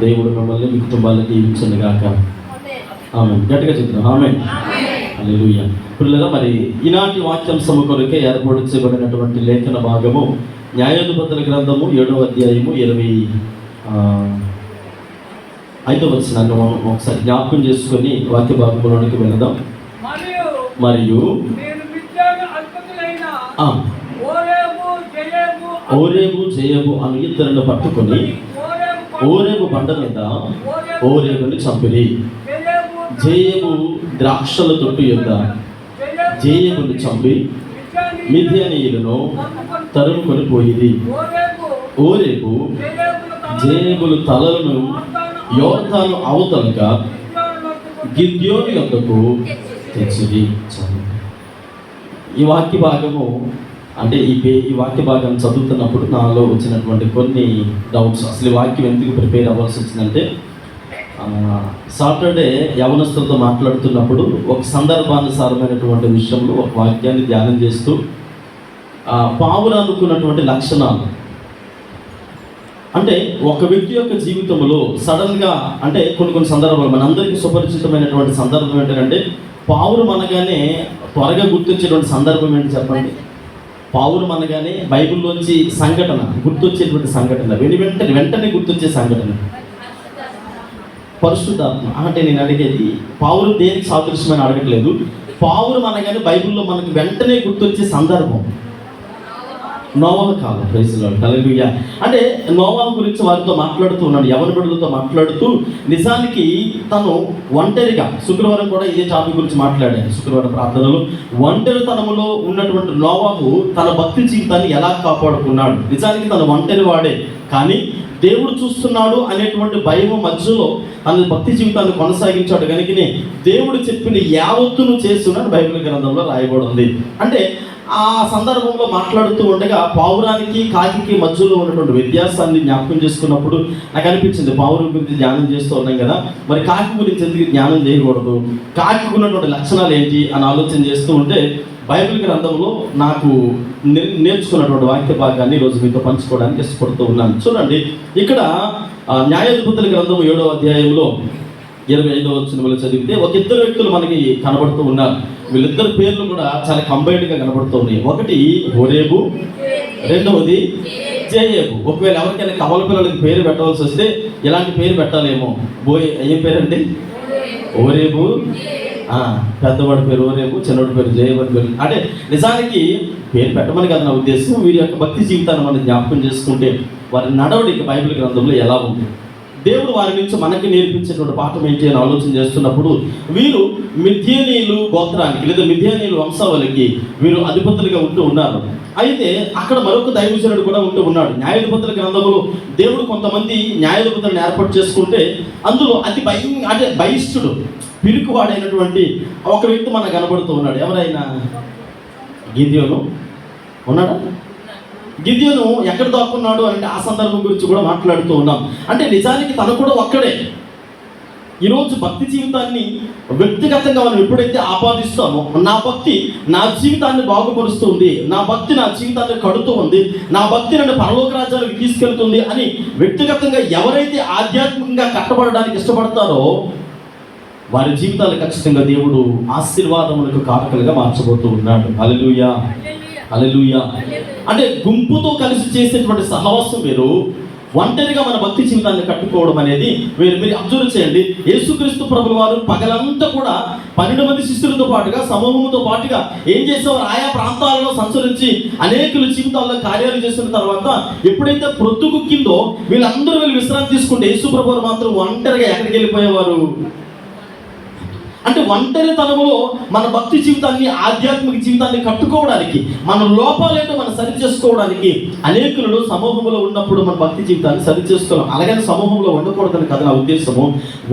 దేవుడు మిమ్మల్ని మీ కుటుంబాలను దీవించను గాక. ఆమేన్. గట్టిగా చెప్తున్నాం ఆమేన్. హల్లెలూయా. పిల్లల మరి ఈనాటి వాక్యాంశము కొరకే ఏర్పరచబడినటువంటి లేఖన భాగము న్యాయాధిపతుల గ్రంథము 7వ అధ్యాయము 25వ వచనాన్ని మనం ఒకసారి జ్ఞాపకం చేసుకొని వాక్య భాగంలోనికి వెళదాం. మరియు ఓరేబు జయబు అను ఇద్దరిని పట్టుకొని ఓరేబు బండ మీద ఓరేబుని చంపిరి. జయబు ద్రాక్షల తొట్టు యొద్ద జయబుని చంపి మిద్యానీయులను తరుముకొని పోయింది. ఓరేబు జయబులు తలలను యోర్దాను అవతలగా గిద్యోను యొద్దకు తెచ్చిరి. ఈ వాక్య భాగము అంటే ఈ వాక్య భాగం చదువుతున్నప్పుడు నాలో వచ్చినటువంటి కొన్ని డౌట్స్. అసలు ఈ వాక్యం ఎందుకు ప్రిపేర్ అవ్వాల్సి వచ్చిందంటే, సాటర్డే యవనస్తులతో మాట్లాడుతున్నప్పుడు ఒక సందర్భానుసారమైనటువంటి విషయంలో ఒక వాక్యాన్ని ధ్యానం చేస్తూ పావురానుకున్నటువంటి లక్షణాలు, అంటే ఒక వ్యక్తి యొక్క జీవితంలో సడన్గా అంటే కొన్ని సందర్భాలు మనందరికీ సుపరిచితమైనటువంటి సందర్భం ఏంటంటే, పావురం అనగానే త్వరగా గుర్తొచ్చేటువంటి సందర్భం ఏంటి చెప్పండి? పావురం అనగానే బైబిల్లోంచి సంఘటన గుర్తొచ్చేటువంటి సంఘటన, వెంటనే గుర్తొచ్చే సంఘటన పరిశుద్ధాత్మ. అంటే నేను అడిగేది పావురం దేనికి సాదృశ్యమని అడగట్లేదు. పావురం అనగానే బైబిల్లో మనకు వెంటనే గుర్తొచ్చే సందర్భం నోవాహు కాలం. ప్రైజ్ లార్డ్, హల్లెలూయా. అంటే నోవాహు గురించి వారితో మాట్లాడుతూ ఉన్నాడు, యవన బిడ్డలతో మాట్లాడుతూ. నిజానికి తను ఒంటరిగా, శుక్రవారం కూడా ఇదే టాపిక్ గురించి మాట్లాడాను శుక్రవారం ప్రార్థనలో. ఒంటరితనములో ఉన్నటువంటి నోవాహు తన భక్తి జీవితాన్ని ఎలా కాపాడుకున్నాడు. నిజానికి తను ఒంటరి వాడే, కానీ దేవుడు చూస్తున్నాడు అనేటువంటి భయం మధ్యలో తన భక్తి జీవితాన్ని కొనసాగించాడు. కనుకనే దేవుడు చెప్పిన యావత్తును చేస్తున్నాడు బైబిల్ గ్రంథంలో రాయబడి ఉంది. అంటే ఆ సందర్భంలో మాట్లాడుతూ ఉండగా పావురానికి కాకికి మధ్యలో ఉన్నటువంటి వ్యత్యాసాన్ని జ్ఞాపకం చేసుకున్నప్పుడు నాకు అనిపించింది, పావురం గురించి ధ్యానం చేస్తూ ఉన్నాం కదా, మరి కాకి గురించి ఎందుకు ధ్యానం చేయకూడదు, కాకి ఉన్నటువంటి లక్షణాలు ఏంటి అని ఆలోచన చేస్తూ ఉంటే బైబిల్ గ్రంథంలో నాకు నేర్చుకున్నటువంటి వాక్య భాగాన్ని ఈరోజు మీతో పంచుకోవడానికి ఇష్టపడుతూ ఉన్నాను. చూడండి, ఇక్కడ న్యాయాధిపతుల గ్రంథం 7వ అధ్యాయంలో 25వ వచనంలో చదివితే ఒక ఇద్దరు వ్యక్తులు మనకి కనబడుతూ ఉన్నారు. వీళ్ళిద్దరు పేర్లు కూడా చాలా కంబైన్డ్గా కనబడుతూ ఉన్నాయి. ఒకటి ఓరేబు, రెండవది జయేబు. ఒకవేళ ఎవరికైనా కవల పిల్లలకి పేరు పెట్టవలసి వస్తే ఇలాంటి పేరు పెట్టాలేమో. ఏం పేరండి? ఓరేబు. పెద్దవాడి పేరు ఓరేబు, చిన్నవాడి పేరు జయేబు అని పేరు. అంటే నిజానికి పేరు పెట్టమని కదా నా ఉద్దేశం. వీరి యొక్క భక్తి జీవితాన్ని మనం జ్ఞాపకం చేసుకుంటే వారి నడవడిక బైబిల్ గ్రంథంలో ఎలా ఉంది, దేవుడు వారి నుంచి మనకి నేర్పించేటువంటి పాఠం ఏంటి అని ఆలోచన చేస్తున్నప్పుడు, వీరు మిద్యానీయులు గోత్రానికి లేదా మిద్యానీయులు వంశావళికి వీరు అధిపతులుగా ఉంటూ ఉన్నారు. అయితే అక్కడ మరొక దైవజనుడు కూడా ఉంటూ ఉన్నాడు. న్యాయాధిపతుల గ్రంథంలో దేవుడు కొంతమంది న్యాయాధిపతులను ఏర్పాటు చేసుకుంటే అందులో అతి బహిష్ఠుడు, పిరుకువాడైనటువంటి ఒక వ్యక్తి మనకు కనబడుతూ ఉన్నాడు. ఎవరైనా? గిద్యోను ఉన్నాడా? గిద్యోను ఎక్కడ దాక్కున్నాడు అంటే ఆ సందర్భం గురించి కూడా మాట్లాడుతూ ఉన్నాం. అంటే నిజానికి తను కూడా ఒక్కడే. ఈరోజు భక్తి జీవితాన్ని వ్యక్తిగతంగా మనం ఎప్పుడైతే ఆపాదిస్తామో, నా భక్తి నా జీవితాన్ని బాగుపరుస్తుంది, నా భక్తి నా జీవితాన్ని కడుతూ ఉంది, నా భక్తి నన్ను పరలోక రాజ్యాలకు తీసుకెళ్తుంది అని వ్యక్తిగతంగా ఎవరైతే ఆధ్యాత్మికంగా కట్టబడడానికి ఇష్టపడతారో వారి జీవితాలు ఖచ్చితంగా దేవుడు ఆశీర్వాదములకు కారకులుగా మార్చబోతూ ఉన్నాడు. హల్లెలూయా, హల్లెలూయా. అంటే గుంపుతో కలిసి చేసేటువంటి సహవాసం వేరు, ఒంటరిగా మన భక్తి జీవితాన్ని కట్టుకోవడం అనేది వేరు. మీరు అబ్జర్వ్ చేయండి, యేసుక్రీస్తు ప్రభుల వారు పగలంతా కూడా 12 మంది శిష్యులతో పాటుగా సమూహంతో పాటుగా ఏం చేసేవారు? ఆయా ప్రాంతాలలో సంచరించి అనేకుల జీవితాల్లో కార్యాలు చేసిన తర్వాత ఎప్పుడైతే ప్రొద్దుగుక్కిందో వీళ్ళందరూ వెళ్ళి విశ్రాంతి తీసుకుంటే యేసు ప్రభు వారు మాత్రం ఒంటరిగా ఎక్కడికి వెళ్ళిపోయేవారు? అంటే ఒంటరితనంలో మన భక్తి జీవితాన్ని, ఆధ్యాత్మిక జీవితాన్ని కట్టుకోవడానికి, మన లోపాలేంటో మనం సరి చేసుకోవడానికి అనేకులు సమూహంలో ఉన్నప్పుడు మన భక్తి జీవితాన్ని సరి చేసుకోవాలి. అలాగని సమూహంలో ఉండకూడదని కదా నా ఉద్దేశము.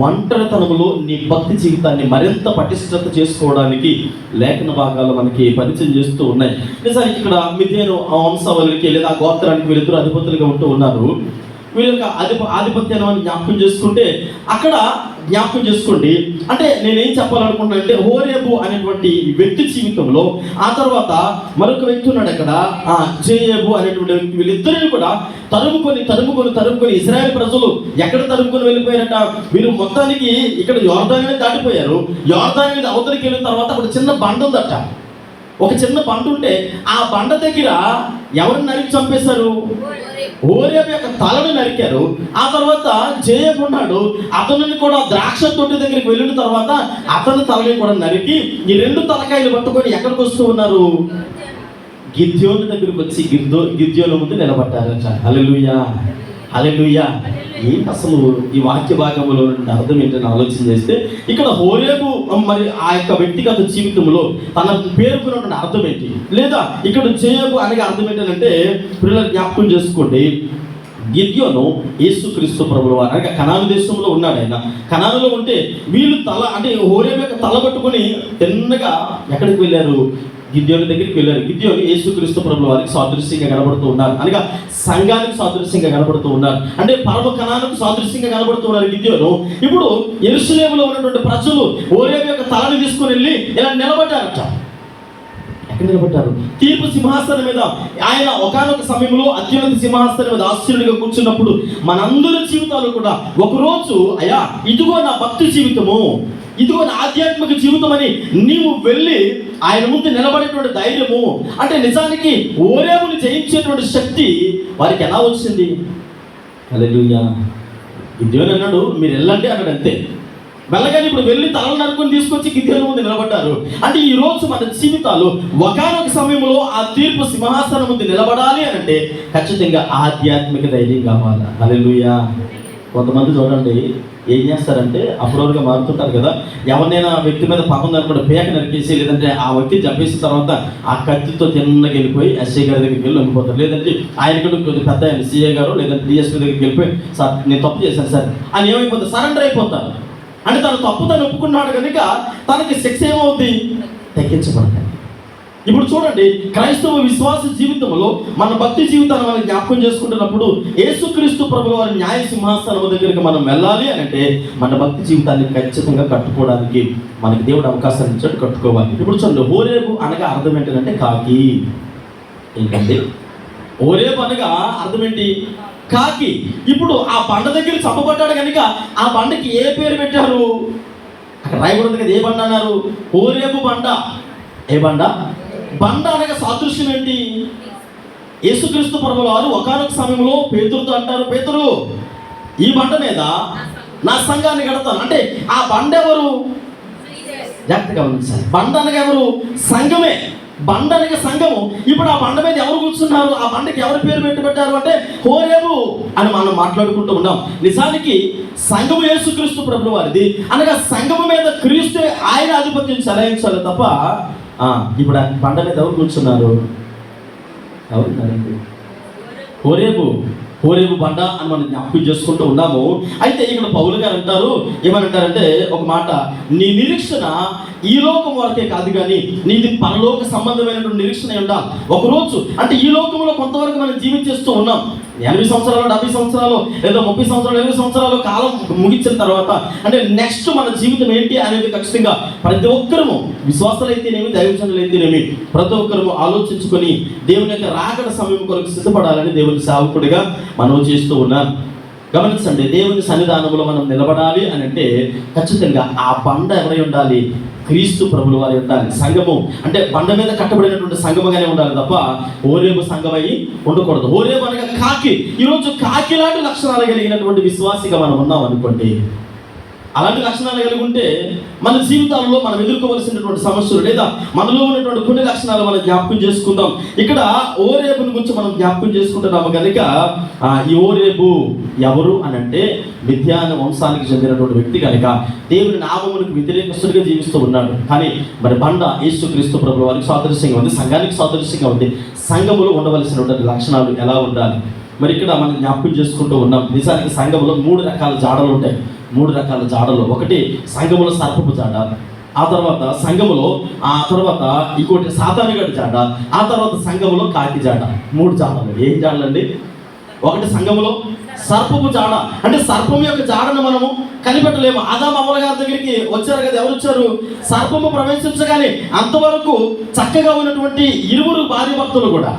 ఒంటరితనంలో నీ భక్తి జీవితాన్ని మరింత పటిష్టత చేసుకోవడానికి లేఖన భాగాలు మనకి పరిచయం చేస్తూ ఉన్నాయి. నిజానికి ఇక్కడ మిద్యాను వంశావళికి లేదా గోత్రానికి వీళ్ళిద్దరు అధిపతులుగా ఉంటూ ఉన్నారు. వీళ్ళ యొక్క ఆధిపత్యాన్ని జ్ఞాపకం చేసుకుంటే అక్కడ జ్ఞాపకం చేసుకోండి. అంటే నేనేం చెప్పాలనుకుంటున్నానంటే హోరేబు అనేటువంటి వ్యక్తి జీవితంలో ఆ తర్వాత మరొక వ్యక్తి ఉన్నాడు అక్కడ, జేయేబు అనేటువంటి వ్యక్తి. వీళ్ళిద్దరిని కూడా తరుముకొని ఇశ్రాయేల్ ప్రజలు ఎక్కడ తరుముకొని వెళ్ళిపోయారట, వీరు మొత్తానికి ఇక్కడ యోర్దానుని దాటిపోయారు. యోర్దాను అవతలికి వెళ్ళిన తర్వాత ఒక చిన్న బండ ఉందట. ఒక చిన్న బండ ఉంటే ఆ బండ దగ్గర ఎవరిని నరికి చంపేశారు? హోరేబు యొక్క తలను నరికారు. ఆ తర్వాత జేయేబు ఉన్నాడు, అతనిని కూడా ద్రాక్ష తోటి దగ్గరికి వెళ్ళిన తర్వాత అతని తలని కూడా నరికి ఈ రెండు తలకాయలు పట్టుకొని ఎక్కడికి వస్తూ ఉన్నారు? గిద్యోను దగ్గరికి వచ్చి గిద్యోను ముందు నిలబడ్డారట. హల్లెలూయా, హల్లెలూయా. ఏంటి అసలు ఈ వాక్య భాగంలో అర్థం ఏంటని ఆలోచన చేస్తే, ఇక్కడ హోరేబు మరి ఆ యొక్క వ్యక్తిగత జీవితంలో తన పేరుకున్నటువంటి అర్థం ఏంటి, లేదా ఇక్కడ జేయేబు అనే అర్థం ఏంటంటే పిల్లలు జ్ఞాపకం చేసుకోండి. గిద్యోను యేసుక్రీస్తు ప్రభువు వారు అనగా కనాను దేశంలో ఉన్నాడు. ఆయన కనానులో ఉంటే వీళ్ళు తల అంటే హోరేబు యొక్క తల పట్టుకొని తిన్నగా ఎక్కడికి వెళ్ళారు? గిద్యోను దగ్గరికి వెళ్ళారు. గిద్యోను యేసుక్రీస్తు ప్రభువు వారికి సాదృశ్యంగా కనబడుతూ ఉన్నారు, అనగా సంఘానికి సాదృశ్యంగా కనబడుతూ ఉన్నారు, అంటే పరమ కణానికి సాదృశ్యంగా కనబడుతూ ఉన్నారు గిద్యోను. ఇప్పుడు యెరూషలేములో ఉన్నటువంటి ప్రజలు హోరేబు యొక్క తలని తీసుకుని వెళ్ళి ఇలా నిలబడ్డారట. ఎక్కడ నిలబడ్డారు? తీర్పు సింహాసనం మీద. ఆయన ఒకానొక సమయంలో అత్యున్నత సింహాసనం మీద ఆశ్చర్యుడిగా కూర్చున్నప్పుడు మనందరి జీవితాలు కూడా ఒకరోజు అయ్యా ఇదిగో నా భక్తి జీవితము, ఇదిగో నా ఆధ్యాత్మిక జీవితం అని నీవు వెళ్ళి ఆయన ముందు నిలబడేటువంటి ధైర్యము, అంటే నిజానికి హోరేబుని జయించేటువంటి శక్తి వారికి ఎలా వచ్చింది? హల్లెలూయా. గిద్యోను అన్నాడు మీరు వెళ్ళండి అన్నాడు, అంతే. వెళ్ళగానే ఇప్పుడు వెళ్ళి తలలు నరుకొని తీసుకొచ్చి గిద్యోను ముందు నిలబడ్డారు. అంటే ఈ రోజు మన జీవితాలు ఒకానొక సమయంలో ఆ తీర్పు సింహాసనం ముందు నిలబడాలి అని అంటే ఖచ్చితంగా ఆధ్యాత్మిక ధైర్యం కావాలి. హల్లెలూయా. కొంతమంది చూడండి ఏం చేస్తారంటే అప్రూవర్గా మారుతుంటారు కదా, ఎవరినైనా వ్యక్తి మీద పాపం అనుకుంటే పేక నరికేసి, లేదంటే ఆ వ్యక్తి చంపేసిన తర్వాత ఆ కత్తితో తిన్నగా వెళ్ళిపోయి ఎస్ఐ గారి దగ్గరికి వెళ్ళి వెళ్ళిపోతారు, లేదంటే ఆయనకు కొద్దిగా పెద్ద ఆయన సిఐ గారు లేదంటే డిఎస్పీ దగ్గరికి వెళ్ళిపోయి సార్ నేను తప్పు చేశాను సార్ అని ఏమైపోతారు? సరెండర్ అయిపోతారు. అంటే తను తప్పు తను ఒప్పుకున్నాడు కనుక తనకి శిక్ష ఏమవుతుంది? తగ్గించబడతాయి. ఇప్పుడు చూడండి, క్రైస్తవ విశ్వాస జీవితంలో మన భక్తి జీవితాన్ని మనం జ్ఞాపకం చేసుకుంటున్నప్పుడు యేసుక్రీస్తు ప్రభువు వారి న్యాయ సింహాసనం దగ్గరికి మనం వెళ్ళాలి అని అంటే మన భక్తి జీవితాన్ని ఖచ్చితంగా కట్టుకోవడానికి మనకి దేవుడు అవకాశాన్ని ఇచ్చాడు, కట్టుకోవాలి. ఇప్పుడు చూడండి, హోరేబు అనగా అర్థం ఏంటంటే కాకి. ఏంటంటే హోరేబు అనగా అర్థం ఏంటి? కాకి. ఇప్పుడు ఆ బండ దగ్గర చంపబడ్డాడు కనుక ఆ బండకి ఏ పేరు పెట్టారు? అక్కడ రాయబడింది కదా, ఏ బండ అన్నారు? హోరేబు బండ. ఏ బండ? బండ అనగా సాదృశ్యం ఏంటి? యేసుక్రీస్తు ప్రభువు వారు ఒకానొక సమయంలో పేతురుతో అంటారు, పేతురు ఈ బండ మీద నా సంఘాన్ని కడతాను. అంటే ఆ బండ ఎవరు? జాగ్రత్తగా గమనించాలి. బండ అనగా ఎవరు? సంఘమే. బండ అనగా సంఘము. ఇప్పుడు ఆ బండ మీద ఎవరు కూర్చున్నారు? ఆ బండకి ఎవరు పేరు పెట్టారు అంటే హోరేబు అని మనం మాట్లాడుకుంటూ ఉన్నాం. నిజానికి సంఘము యేసుక్రీస్తు ప్రభువు వారిది, అనగా సంఘము మీద క్రీస్తు ఆయన ఆధిపత్యం చెలాయించాలి తప్ప ఇప్పుడు ఆ బండ మీద ఎవరు కూర్చున్నారు? ఎవరున్నారండి? హోరేబు బండ అని మనం జ్ఞాపకం చేసుకుంటూ ఉన్నాము. అయితే ఇక్కడ పౌలు గారు అంటారు, ఏమనంటారంటే ఒక మాట, నీ నిరీక్షణ ఈ లోకం వరకే కాదు కానీ నీది పరలోక సంబంధమైనటువంటి నిరీక్షణ ఉండాలి. ఒకరోజు అంటే ఈ లోకంలో కొంతవరకు మనం జీవించేస్తూ ఉన్నాం. 80 సంవత్సరాలు 70 సంవత్సరాలు లేదా 30 సంవత్సరాలు 20 సంవత్సరాలు కాలం ముగించిన తర్వాత అంటే నెక్స్ట్ మన జీవితం ఏంటి అనేది ఖచ్చితంగా ప్రతి ఒక్కరము విశ్వాసాలు అయితేనేమి దైవజనులు అయితేనేమి ప్రతి ఒక్కరము ఆలోచించుకొని దేవుని యొక్క రాకడ సమయం కొరకు సిద్ధపడాలని దేవుని సేవకుడిగా మనం చేస్తూ ఉన్నాం. గమనించండి, దేవుని సన్నిధానంలో మనం నిలబడాలి అని అంటే ఖచ్చితంగా ఆ బండ ఎవరై ఉండాలి? క్రీస్తు ప్రభుల వారి ఉండాలి. సంఘము అంటే బండ మీద కట్టబడినటువంటి సంఘముగానే ఉండాలి తప్ప హోరేబు సంఘమై ఉండకూడదు. హోరేబు అనగా కాకి. ఈరోజు కాకి లాంటి లక్షణాలు కలిగినటువంటి విశ్వాసిగా మనం ఉన్నాం అనుకోండి, అలాంటి లక్షణాలు కలిగి ఉంటే మన జీవితాల్లో మనం ఎదుర్కోవలసినటువంటి సమస్యలు లేదా మనలో ఉన్నటువంటి కొన్ని లక్షణాలు మనం జ్ఞాపకం చేసుకుందాం. ఇక్కడ హోరేబుని గురించి మనం జ్ఞాపకం చేసుకుంటున్నాము కనుక ఈ హోరేబు ఎవరు అని అంటే మిద్యాను వంశానికి చెందినటువంటి వ్యక్తి కనుక దేవుని నామమునికి వ్యతిరేకస్తుడిగా జీవిస్తూ ఉన్నాడు. కానీ మరి బండ యేసుక్రీస్తు ప్రభువు వారికి సాదృశ్యంగా ఉంది, సంఘానికి సాదృశ్యంగా ఉంది. సంఘములో ఉండవలసినటువంటి లక్షణాలు ఎలా ఉండాలి మరి ఇక్కడ మనం జ్ఞాపకం చేసుకుంటూ ఉన్నాం. నిజానికి సంఘంలో 3 రకాల జాడలు ఉంటాయి. 3 రకాల జాడలు. ఒకటి సంఘములో సర్పపు జాడ, ఆ తర్వాత సంఘములో ఇంకోటి సాతానుగాడి జాడ, ఆ తర్వాత సంఘములో కాకి జాడ. 3 జాడలు. ఏం జాడలండి? ఒకటి సంఘములో సర్పపు జాడ. అంటే సర్పం యొక్క జాడను మనము కనిపెట్టలేము. ఆదాము అవ్వల గారి దగ్గరికి వచ్చారు కదా, ఎవరు వచ్చారు? సర్పము ప్రవేశించగానే అంతవరకు చక్కగా ఉన్నటువంటి ఇరువురు భార్య భర్తలు కూడా,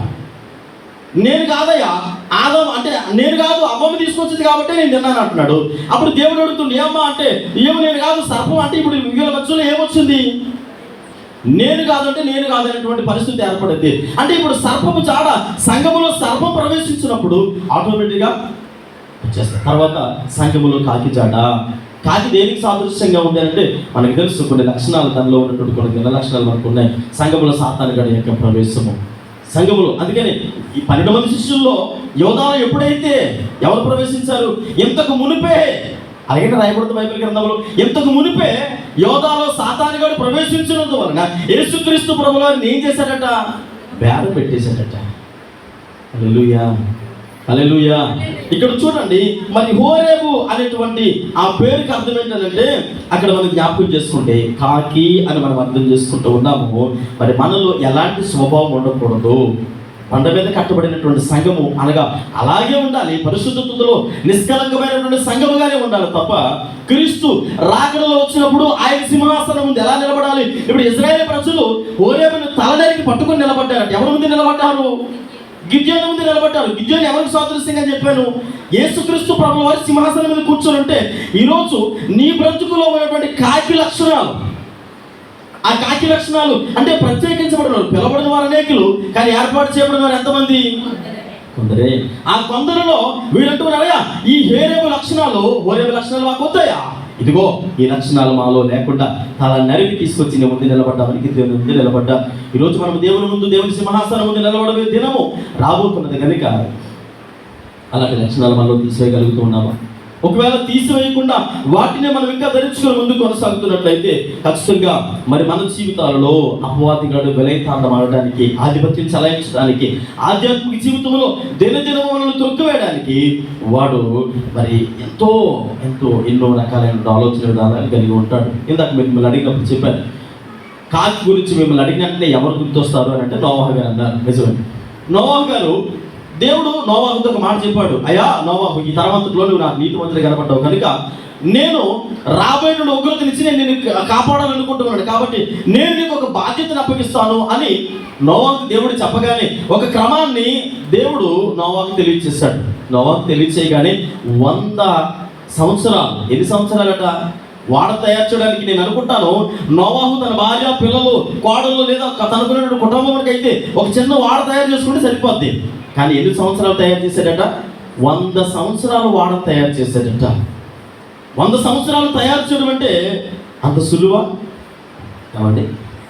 నేను కాదయ్యా ఆదాము అంటే నేను కాదు అమ్మమ్మ తీసుకొచ్చింది కాబట్టి నేను తిన్నాను అంటున్నాడు. అప్పుడు దేవుడు అడుగుతుంది, ఏమ్మా అంటే ఏమో నేను కాదు సర్పం అంటే ఇప్పుడు వీళ్ళ మధ్యలో ఏమొచ్చింది? నేను కాదంటే నేను కాదనేటువంటి పరిస్థితి ఏర్పడింది. అంటే ఇప్పుడు సర్పము జాడ, సంఘములో సర్పం ప్రవేశించినప్పుడు ఆటోమేటిక్గా వచ్చేస్తారు. తర్వాత సంఘములో కాకి జాడ. కాకి దేనికి సాదృశ్యంగా ఉంది అంటే మనకు తెలుసు కొన్ని లక్షణాలు, దానిలో ఉన్నటువంటి కొన్ని లక్షణాలు మనకు ఉన్నాయి. సంఘములో సాతాను గడి యొక్క ప్రవేశము సంఘములో. అందుకని ఈ 12 మంది శిష్యుల్లో యోధాలో ఎప్పుడైతే ఎవరు ప్రవేశించారు? ఇంతకు మునిపే, అలాగే రాయబడుతుంది బైబిల్ గ్రంథంలో, ఇంతకు మునిపే యోధాలో సాతాను గడి ప్రవేశించినందు వలన యేసుక్రీస్తు ప్రభువారిని ఏం చేశాడట? బేరం పెట్టేశాడట. హల్లెలూయా, హల్లెలూయా. ఇక్కడ చూడండి, మరి హోరేబు అనేటువంటి ఆ పేరుకి అర్థం ఏంటంటే అక్కడ మనం జ్ఞాపకం చేసుకుంటే కాకి అని మనం అర్థం చేసుకుంటూ ఉన్నాము. మరి మనలో ఎలాంటి స్వభావం ఉండకూడదు. బండ మీద కట్టబడినటువంటి సంఘము అనగా అలాగే ఉండాలి. పరిశుద్ధతలో నిష్కలంకమైనటువంటి సంఘముగానే ఉండాలి తప్ప క్రీస్తు రాకడలో వచ్చినప్పుడు ఆయన సింహాసనం ముందు ఎలా నిలబడాలి? ఇప్పుడు ఇశ్రాయేలు ప్రజలు హోరేబును తలనరికి పట్టుకొని నిలబడ్డారట. ఎవరి ముందు నిలబడ్డారు? గిద్యోను ముందు నిలబడ్డారు. గిద్యోను ఎవరికి సాదృశ్యంగా చెప్పాను? యేసుక్రీస్తు ప్రభుల వారి సింహాసనం మీద కూర్చొని ఉంటే ఈరోజు నీ బ్రతుకులో ఉన్నటువంటి కాకి లక్షణాలు, ఆ కాకి లక్షణాలు అంటే ప్రత్యేకించబడిన వారు, పిలబడిన వారు అనేకులు, కానీ ఏర్పాటు చేయబడిన వారు ఎంతమంది? కొందరే. ఆ కొందరిలో వీడంటున్నారయ్యా ఈ హోరేబు లక్షణాలు మాకు వద్దాయా? ఇదిగో ఈ లక్షణాలు మాలో లేకుండా తల నరికి తీసుకొచ్చి నీ ముందు నిలబడ్డామని దేవుని ముందు నిలబడ్డా. ఈరోజు మనం దేవుని ముందు, దేవుని సింహాసనం ముందు నిలబడే దినము రాబోతున్నది కనుక అలాంటి లక్షణాలు మనలో తీసివేయగలుగుతూ ఉన్నామా? ఒకవేళ తీసివేయకుండా వాటిని మనం ఇంకా ధరించుకొని ముందు కొనసాగుతున్నట్లయితే ఖచ్చితంగా మరి మన జీవితాలలో అపవాదిగాడు విలయతాండం ఆడడానికి, ఆధిపత్యం చలాయించడానికి, ఆధ్యాత్మిక జీవితంలో దినదినము మనల్ని తొక్కివేయడానికి వాడు మరి ఎంతో ఎంతో ఎన్నో రకాలైన ఆలోచన విధానాలు కలిగి ఉంటాడు. ఇందాక మిమ్మల్ని అడిగినప్పుడు చెప్పాను, కాకి గురించి మిమ్మల్ని అడిగినట్లే ఎవరు గుర్తొస్తారు అని అంటే నోవాహు గారు అన్నారు. నిజమే. నోవాహు గారు, దేవుడు నోవాహుతో ఒక మాట చెప్పాడు, అయ్యా నోవాహు, ఈ తరవంతులో నువ్వు నాకు నీతిమంతుడిగా కనపడ్డావు కనుక నేను రాబోయే ఉగ్రతనిచ్చి నేను నిన్ను కాపాడాలనుకుంటున్నాను, కాబట్టి నేను నీకు ఒక బాధ్యతను అప్పగిస్తాను అని నోవాహుకు దేవుడు చెప్పగానే ఒక క్రమాన్ని దేవుడు నోవాహుకు తెలియజేశాడు. నోవాహుకు తెలియజేయగానే 100 సంవత్సరాలు, ఎన్ని సంవత్సరాలట? వాడ తయారు చేయడానికి నేను అనుకుంటాను నోవాహు తన భార్య, పిల్లలు, కోడలు లేదా తనకున్న కుటుంబానికి అయితే ఒక చిన్న వాడ తయారు చేసుకుంటే సరిపోద్ది. కానీ ఎన్ని సంవత్సరాలు తయారు చేశాడట? 100 సంవత్సరాలు వాడ తయారు చేశాడట. 100 సంవత్సరాలు తయారు చేయడం అంటే అంత సులువా? ఏమండి,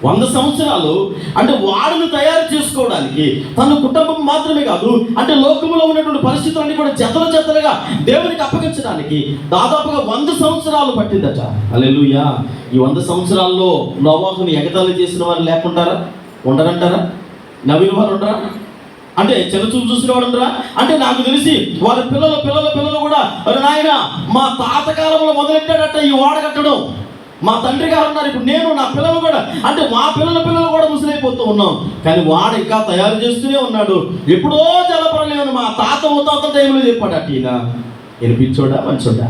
100 సంవత్సరాలు అంటే వాడును తయారు చేసుకోవడానికి తన కుటుంబం మాత్రమే కాదు, అంటే లోకంలో ఉన్నటువంటి పరిస్థితులన్నీ కూడా జతలుగా దేవునికి అప్పగించడానికి దాదాపుగా 100 సంవత్సరాలు పట్టిందట. హల్లెలూయా. ఈ 100 సంవత్సరాల్లో నోవాహుని ఎగతాళి చేసిన వారు లేకుంటారా? ఉండరంటారా? నవ్విన వారు ఉండరా? అంటే చిన్నచూపు చూసిన వాడు ఉండరా? అంటే నాకు తెలిసి వారి పిల్లలు కూడా నాయన మా తాత కాలంలో మొదలెట్టాడట ఈ వాడ కట్టడం. మా తండ్రి గారు ఉన్నారు, ఇప్పుడు నేను నా పిల్లలు కూడా, అంటే మా పిల్లలు కూడా ముసలైపోతూ ఉన్నాం, కానీ వాడు ఇంకా తయారు చేస్తూనే ఉన్నాడు. ఎప్పుడో జలప్రలయం మా తాత టైంలో చెప్పాడట. ఈయన పిచ్చోడా మంచోడా?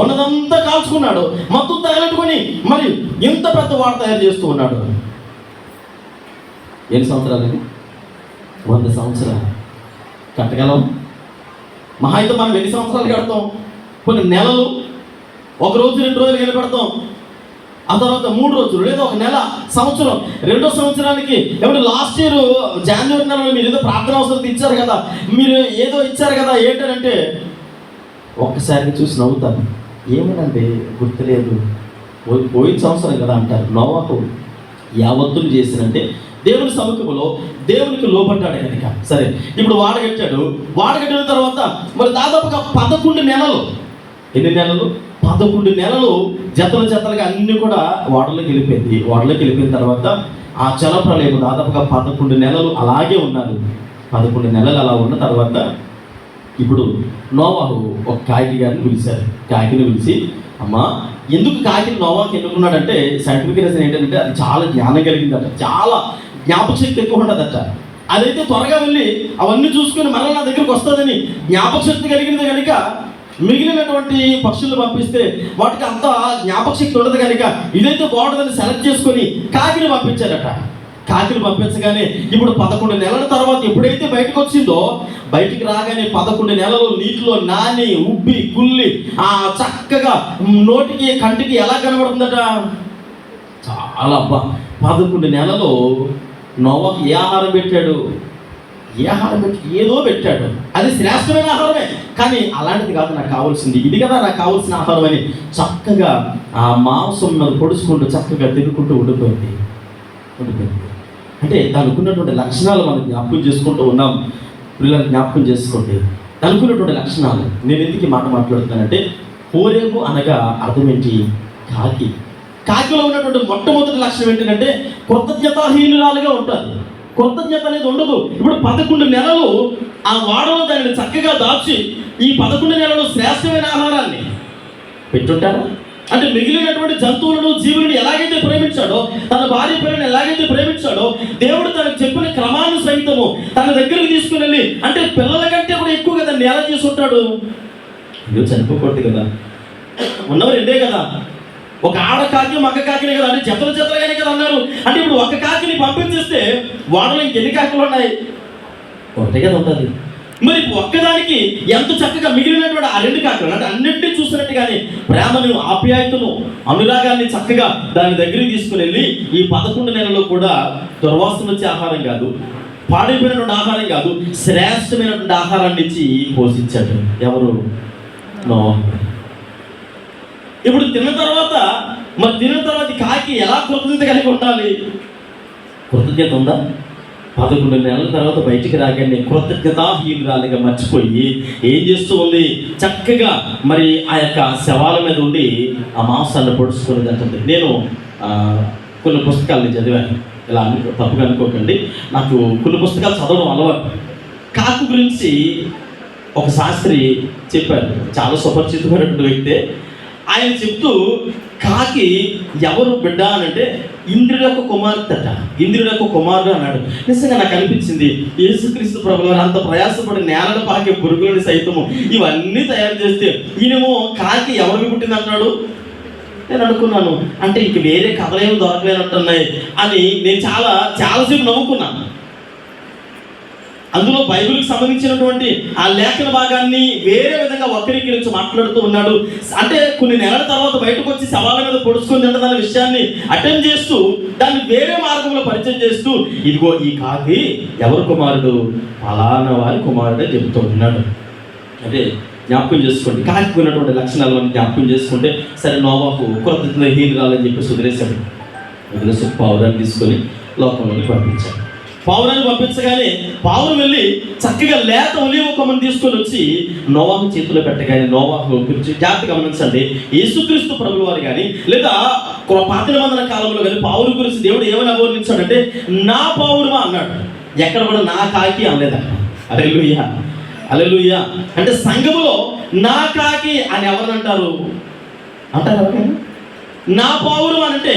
ఉన్నదంతా కాల్చుకున్నాడు, మొత్తం తగలెట్టుకొని మరి ఇంత పెద్ద వాడ తయారు చేస్తూ ఉన్నాడు. ఎన్ని సంవత్సరాలు? 100 సంవత్సరాలు కట్టగలం? మహా అయితే మనం ఎన్ని సంవత్సరాలు కడతాం? కొన్ని నెలలు, 1 రోజు 2 రోజులు నిలబెడతాం, ఆ తర్వాత 3 రోజులు లేదా 1 నెల, సంవత్సరం. 2వ సంవత్సరానికి ఏమంటే లాస్ట్ ఇయర్ జనవరి నెలలో మీరు ఏదో ప్రార్థన అవసరం ఇచ్చారు కదా, మీరు ఏదో ఇచ్చారు కదా, ఏంటంటే ఒక్కసారిగా చూసి నవ్వుతారు. ఏమనండి గుర్తులేదు, పోయిన సంవత్సరం కదా అంటారు. నోవాహు యావత్తులు చేసినంటే దేవుని సముఖంలో దేవునికి లోబడ్డాడు కనుక. సరే, ఇప్పుడు వాడగట్టిన తర్వాత మరి దాదాపుగా 11 నెలలు. ఎన్ని నెలలు? 11 నెలలు జతలుగా అన్ని కూడా వాడలోకి వెళ్ళిపోయిన తర్వాత ఆ జలప్రలయం దాదాపుగా 11 నెలలు అలాగే ఉన్నారు. 11 నెలలు అలా ఉన్న తర్వాత ఇప్పుడు నోవాహు ఒక కాకి గారిని పిలిచారు. కాకిని పిలిచి, అమ్మా ఎందుకు కాకిని నోవాహు ఎన్నుకున్నాడంటే సైంటిఫిక్ రీజన్ ఏంటంటే అది చాలా జ్ఞానం కలిగిందట, చాలా జ్ఞాపకశక్తి ఎక్కువ ఉండదట. అదైతే త్వరగా వెళ్ళి అవన్నీ చూసుకుని మరలా నా దగ్గరకు వస్తుందని జ్ఞాపక శక్తి కలిగినది కనుక మిగిలినటువంటి పక్షులు పంపిస్తే వాటికి అంత జ్ఞాపక శక్తి ఉండదు కనుక ఇదైతే బాగుంటుందని సెలెక్ట్ చేసుకొని కాకిని పంపించారట. కాకిని పంపించగానే ఇప్పుడు 11 నెలల తర్వాత ఎప్పుడైతే బయటకు వచ్చిందో, బయటికి రాగానే 11 నెలలు నీటిలో నాని ఉబ్బి కుల్లి చక్కగా నోటికి కంటికి ఎలా కనబడుతుందట. చాలా 11 నెలలు నోవాహు ఏ ఆహారం పెట్టాడు? ఏదో పెట్టాడు. అది శ్రేష్టమైన ఆహారమే, కానీ అలాంటిది కాదు నాకు కావాల్సింది, ఇది కదా నాకు కావాల్సిన ఆహారం అని చక్కగా ఆ మాంసం పొడుచుకుంటూ చక్కగా తిరుగుకుంటూ ఉండిపోయింది. అంటే దానికి ఉన్నటువంటి లక్షణాలు మనం జ్ఞాపకం చేసుకుంటూ ఉన్నాం. పిల్లలు జ్ఞాపకం చేసుకోండి దానికి ఉన్నటువంటి లక్షణాలు. నేను ఎందుకు ఈ మాట మాట్లాడుతున్నానంటే, హోరేబు అనగా అర్థం ఏంటి? కాకి. కాకిలో ఉన్నటువంటి మొట్టమొదటి లక్షణం ఏంటంటే కృతజ్ఞతాహీనురాలుగా ఉంటుంది. కృతజ్ఞత అనేది ఉండదు. ఇప్పుడు 11 నెలలు ఆ వాడలో దానిని చక్కగా దాచి ఈ 11 నెలలు శ్రేష్టమైన ఆహారాన్ని పెట్టుంటారా? అంటే మిగిలినటువంటి జంతువులను జీవులను ఎలాగైతే ప్రేమించాడో, తన భార్య పిల్లలను ఎలాగైతే ప్రేమించాడో, దేవుడు తనకు చెప్పిన క్రమాన్ని సైతము తన దగ్గరికి తీసుకుని వెళ్ళి, అంటే పిల్లల కంటే కూడా ఎక్కువగా దాన్ని ఎలా చేసి ఉంటాడు? ఇదో చనిపోకూడదు కదా, ఉన్నవి రెండే కదా, ఒక ఆడ కాకి మగ కాకినే కదా, అంటే జతలుగానే కదా అన్నారు. అంటే ఇప్పుడు ఒక కాకిని పంపించేస్తే వాడలో ఇంకెన్ని కాకులు ఉన్నాయి? ఒకటే కదా ఉంటుంది. మరి ఒక్కదానికి ఎంత చక్కగా మిగిలినటువంటి ఆ 2 కాకులు అంటే అన్నింటినీ చూసినట్టుగానే ప్రేమను, ఆప్యాయతను, అనురాగాన్ని చక్కగా దాని దగ్గరికి తీసుకుని వెళ్ళి ఈ 11 నెలల్లో కూడా దుర్వాసన వచ్చే ఆహారం కాదు, పాడైపోయినటువంటి ఆహారం కాదు, శ్రేష్టమైనటువంటి ఆహారాన్ని ఇచ్చి పోషించాడు. ఎవరు? నోవాహు. ఇప్పుడు తిన్న తర్వాత కాకి ఎలా కృతజ్ఞత కలిగి ఉండాలి? కృతజ్ఞత ఉందా? 11 నెలల తర్వాత బయటికి రాగానే కృతజ్ఞతాహీనురాలుగా మర్చిపోయి ఏం చేస్తూ ఉంది? చక్కగా మరి ఆ యొక్క శవాల మీద ఉండి ఆ మాంసాన్ని పొడుచుకునేది అంటుంది. నేను కొన్ని పుస్తకాలను చదివాను. ఇలా తప్పుగా అనుకోకండి, నాకు కొన్ని పుస్తకాలు చదవడం అలవాటు. కాకు గురించి ఒక శాస్త్రి చెప్పారు, చాలా సుపరిచితమైనటువంటి వ్యక్తే. ఆయన చెప్తూ కాకి ఎవరు బిడ్డ అని అంటే ఇంద్రుడి యొక్క కుమార్తెట, ఇంద్రుడి యొక్క కుమారుడు అన్నాడు. నిజంగా నాకు అనిపించింది, యేసుక్రీస్తు ప్రభువు వారు అంత ప్రయాసపడి నేలను పాకే పురుగులని సైతము ఇవన్నీ తయారు చేస్తే ఈయనేమో కాకి ఎవరికి పుట్టింది అంటున్నాడు. నేను అనుకున్నాను, అంటే ఇంక వేరే కథలేమి దొరకలేనట్టున్నాయి అని నేను చాలాసేపు నవ్వుకున్నాను. అందులో బైబిల్కి సంబంధించినటువంటి ఆ లేఖన భాగాన్ని వేరే విధంగా వక్రీకరించి మాట్లాడుతూ ఉన్నాడు. అంటే కొన్ని నెలల తర్వాత బయటకు వచ్చి శవాల మీద పొడుచుకొని తింటదన్న విషయాన్ని అటెండ్ చేస్తూ దాన్ని వేరే మార్గంలో పరిచయం చేస్తూ, ఇదిగో ఈ కాకి ఎవరు కుమారుడు? ఫలానా వారి కుమారుడే చెబుతూ ఉన్నాడు. అంటే జ్ఞాపకం చేసుకోండి, కాకి ఉన్నటువంటి లక్షణాలు మనం జ్ఞాపకం చేసుకుంటే సరే. నోవాహు కృతజ్ఞతాహీనురాలని చెప్పి వదిలేసి పావురాన్ని తీసుకొని లోకంలోకి పంపించాడు. పావురాన్ని పంపించగానే పావురం వెళ్ళి చక్కగా లేత ఒలీవ కొమ్మని తీసుకొని వచ్చి నోవాహు చేతిలో పెట్టగానే, నోవాహు గురించి జాగ్రత్తగా గమనించండి, యేసుక్రీస్తు ప్రభువు వారు కానీ లేదా పాత నిబంధన కాలంలో కానీ పావురం గురించి దేవుడు ఏమని అభివర్ణించాడంటే నా పావురమా అన్నాడు. ఎక్కడ కూడా నా కాకి అనలేదట. హల్లెలూయా, హల్లెలూయా. అంటే సంఘములో నా కాకి అని ఎవరు అంటారు? ఎవరికైనా నా పావురం అంటే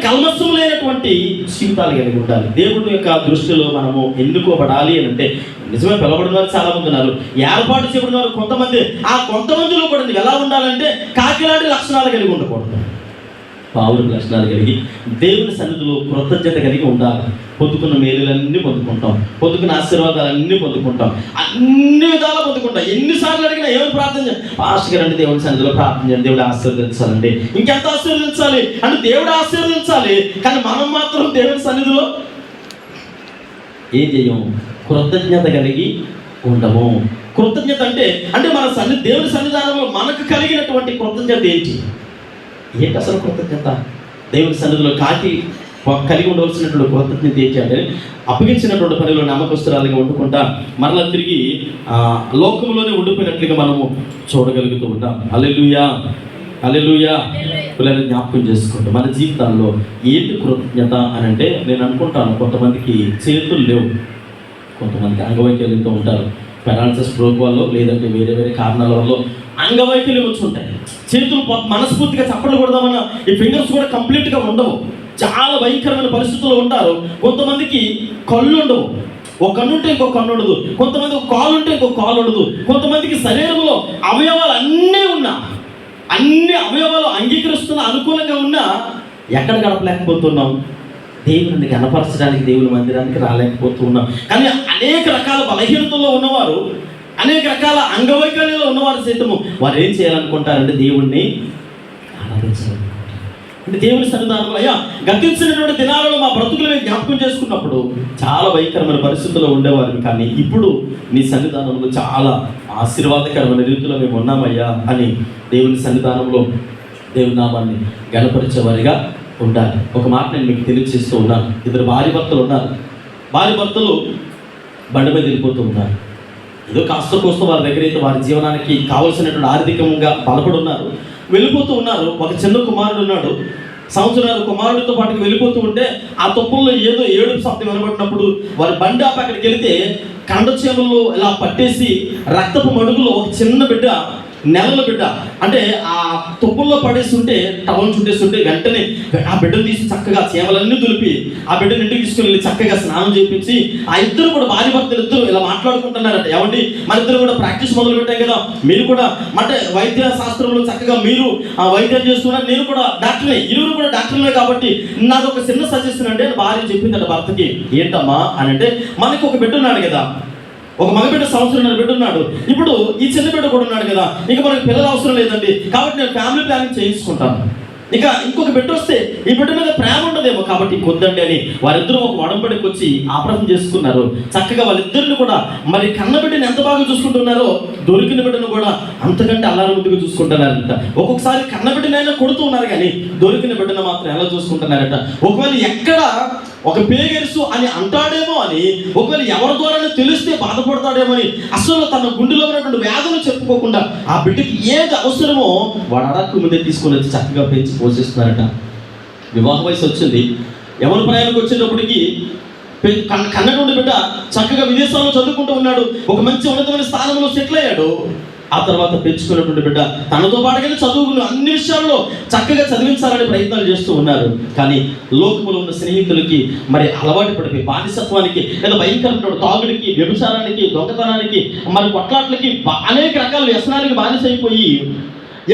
కల్మషం లేనటువంటి జీవితాలు కలిగి ఉండాలి. దేవుడి యొక్క దృష్టిలో మనము ఎన్నుకోబడాలి అని అంటే నిజమే పిలవబడిన వారు చాలా మంది ఉన్నారు, ఏర్పాటు చేయబడిన వారు కొంతమంది. ఆ కొంతమందిలో కూడా ఎలా ఉండాలంటే కాకిలాంటి లక్షణాలు కలిగి ఉండకూడదు, పావురం లక్షణాలు కలిగి దేవుని సన్నిధిలో కృతజ్ఞత కలిగి ఉండాలి. పొందుకున్న మేలులన్నీ పొందుకుంటాం, పొందుకున్న ఆశీర్వాదాలన్నీ పొందుకుంటాం, అన్ని విధాలు పొందుకుంటాం. ఎన్నిసార్లు అడిగినా ఏమని ప్రార్థన చేయాలి? పాస్టర్ గారు అంటే దేవుని సన్నిధిలో ప్రార్థన చేయండి, దేవుడు ఆశీర్వదించాలండి. ఇంకెంత ఆశీర్వదించాలి అంటే దేవుడు ఆశీర్వదించాలి, కానీ మనం మాత్రం దేవుని సన్నిధిలో ఏం చేయము? కృతజ్ఞత కలిగి ఉండము. కృతజ్ఞత అంటే మన దేవుని సన్నిధానంలో మనకు కలిగినటువంటి కృతజ్ఞత ఏంటి అసలు కృతజ్ఞత? దేవుని సన్నిధిలో కాకి కలిగి ఉండవలసినటువంటి కృతజ్ఞత ఏంటి అంటే అప్పగించినటువంటి పనిలో నమ్మకస్తురాలుగా వండుకుంటా మరలా తిరిగి లోకంలోనే ఉండిపోయినట్లుగా మనము చూడగలుగుతూ ఉంటాం. హల్లెలూయా, హల్లెలూయా. పిల్లల్ని జ్ఞాపకం చేసుకుంటాం మన జీవితాల్లో ఏంటి కృతజ్ఞత అని అంటే, నేను అనుకుంటాను కొంతమందికి చేతులు లేవు, కొంతమందికి అంగవైకల్యంతో ఉంటారు. పెరాలసిస్ స్ట్రోక్ వల్ల లేదంటే వేరే వేరే కారణాల వల్ల అంగవైకల్యం వచ్చి ఉంటాయి. చేతులు మనస్ఫూర్తిగా చప్పట్లు కొడదామన్న ఈ ఫింగర్స్ కూడా కంప్లీట్గా ఉండవు, చాలా భయంకరమైన పరిస్థితుల్లో ఉంటారు. కొంతమందికి కళ్ళు ఉండవు, ఒక కన్ను ఉంటే ఇంకో కన్ను ఉండదు, కొంతమంది ఒక కాలు ఉంటే ఇంకో కాలు ఉండదు, కొంతమందికి శరీరంలో అవయవాలు అన్ని అవయవాలు అంగీకరిస్తున్న అనుకూలంగా ఉన్నా ఎక్కడ గడపలేకపోతున్నాం? దేవుని కనపరచడానికి దేవుని మందిరానికి రాలేకపోతూ ఉన్నాం. కానీ అనేక రకాల బలహీనతల్లో ఉన్నవారు, అనేక రకాల అంగవైకల్యంలో ఉన్నవారు సైతము వారు ఏం చేయాలనుకుంటారంటే దేవుణ్ణి ఆరాధించాలనుకుంటారు. అంటే దేవుని సన్నిధానంలో అయ్యా గతించినటువంటి దినాలలో మా బ్రతుకులు మేము జ్ఞాపకం చేసుకున్నప్పుడు చాలా భయంకరమైన పరిస్థితుల్లో ఉండేవారు, కానీ ఇప్పుడు నీ సన్నిధానంలో చాలా ఆశీర్వాదకరమైన రీతిలో మేము ఉన్నామయ్యా అని దేవుని సన్నిధానంలో దేవుని నామాన్ని గణపరిచేవారిగా ఉండాలి. ఒక మాట నేను మీకు తెలియజేస్తూ ఉన్నాను. ఇద్దరు భార్య భర్తలు ఉన్నారు. భార్య భర్తలు బండి మీద వెళ్ళిపోతూ ఉన్నారు. ఏదో కాస్త కోస్త వారి దగ్గర అయితే వారి జీవనానికి కావలసినటువంటి ఆర్థికంగా బలపడి ఉన్నారు, వెళ్ళిపోతూ ఉన్నారు. ఒక చిన్న కుమారుడు ఉన్నాడు. సంవత్సరాలు కుమారుడితో పాటుకు వెళ్ళిపోతూ ఉంటే ఆ తొప్పుల్లో ఏదో ఏడుపు శబ్దం వినబడినప్పుడు వారి బండి ఆపి అక్కడికి వెళితే కండ చేమల్లో ఇలా పట్టేసి రక్తపు మడుగులో ఒక చిన్న బిడ్డ, నెలల బిడ్డ, అంటే ఆ తుప్పుల్లో పడేసి ఉంటే, టవల్ చుట్టేసి ఉంటే వెంటనే ఆ బిడ్డను తీసి చక్కగా చీమలన్నీ దులిపి ఆ బిడ్డను ఇంటికి తీసుకుని వెళ్ళి చక్కగా స్నానం చేయించి ఆ ఇద్దరు కూడా భార్య భర్తలు ఇద్దరు ఇలా మాట్లాడుకుంటున్నారట. ఏమండి మన ఇద్దరు కూడా ప్రాక్టీస్ మొదలు పెట్టాం కదా, మీరు కూడా అంటే వైద్య శాస్త్రంలో చక్కగా మీరు వైద్యం చేస్తున్నారు, నేను కూడా డాక్టర్నే, ఇరువురు కూడా డాక్టర్లే, కాబట్టి నాకు ఒక చిన్న సజెషన్ అంటే భార్య చెప్పిందట భర్తకి. ఏంటమ్మా అని అంటే, మనకి ఒక బిడ్డ ఉన్నాడు కదా, ఒక మగబిడ్డ సంవత్సరం బిడ్డ ఉన్నాడు, ఇప్పుడు ఈ చిన్న బిడ్డ కూడా ఉన్నాడు కదా, ఇక మనకి పిల్లలు అవసరం లేదండి, కాబట్టి నేను ఫ్యామిలీ ప్లానింగ్ చేయించుకుంటాను. ఇక ఇంకొక బిడ్డ వస్తే ఈ బిడ్డ మీద ప్రేమ ఉండదేమో, కాబట్టి కొద్దండి అని వారిద్దరూ ఒక వడంబడికి వచ్చి ఆపరేషన్ చేసుకున్నారు. చక్కగా వాళ్ళిద్దరిని కూడా మరి కన్న బిడ్డని ఎంత బాగా చూసుకుంటున్నారో దొరికిన బిడ్డను కూడా అంతకంటే అల్లారు ముద్దుగా చూసుకుంటున్నారంట. ఒక్కొక్కసారి కన్న బిడ్డనైనా కొడుతూ ఉన్నారు, కానీ దొరికిన బిడ్డను మాత్రం ఎలా చూసుకుంటున్నారట. ఒకవేళ ఎక్కడ ఒక పేగెరుసు అని అంటాడేమో అని, ఒకవేళ ఎవరి ద్వారా తెలిస్తే బాధపడతాడేమో అని అసలు తన గుండెలో ఉన్నటువంటి వ్యాధులు చెప్పుకోకుండా ఆ బిడ్డకి ఏది అవసరమో వాడు అడక్కు ముందే తీసుకొని వచ్చి చక్కగా పెంచి పోషిస్తున్నారట. వివాహ వయసు వచ్చింది, ఎవరి ప్రయాణకు వచ్చేటప్పటికి కన్నటువంటి బిడ్డ చక్కగా విదేశాల్లో చదువుకుంటూ ఉన్నాడు, ఒక మంచి ఉన్నతమైన స్థానంలో సెటిల్ అయ్యాడు. ఆ తర్వాత పెంచుకున్నటువంటి బిడ్డ తనతో పాటుగానే చదువుకుని అన్ని విషయాల్లో చక్కగా చదివించాలని ప్రయత్నాలు చేస్తూ ఉన్నారు. కానీ లోకములో ఉన్న స్నేహితులకి మరి అలవాటు పడిపోయి బానిసత్వానికి, లేదా భయంకరమైన తాగుడికి, వ్యభిచారానికి, దొంగతనానికి, మరి కొట్లాట్లకి, అనేక రకాల వ్యసనాలకి బానిస అయిపోయి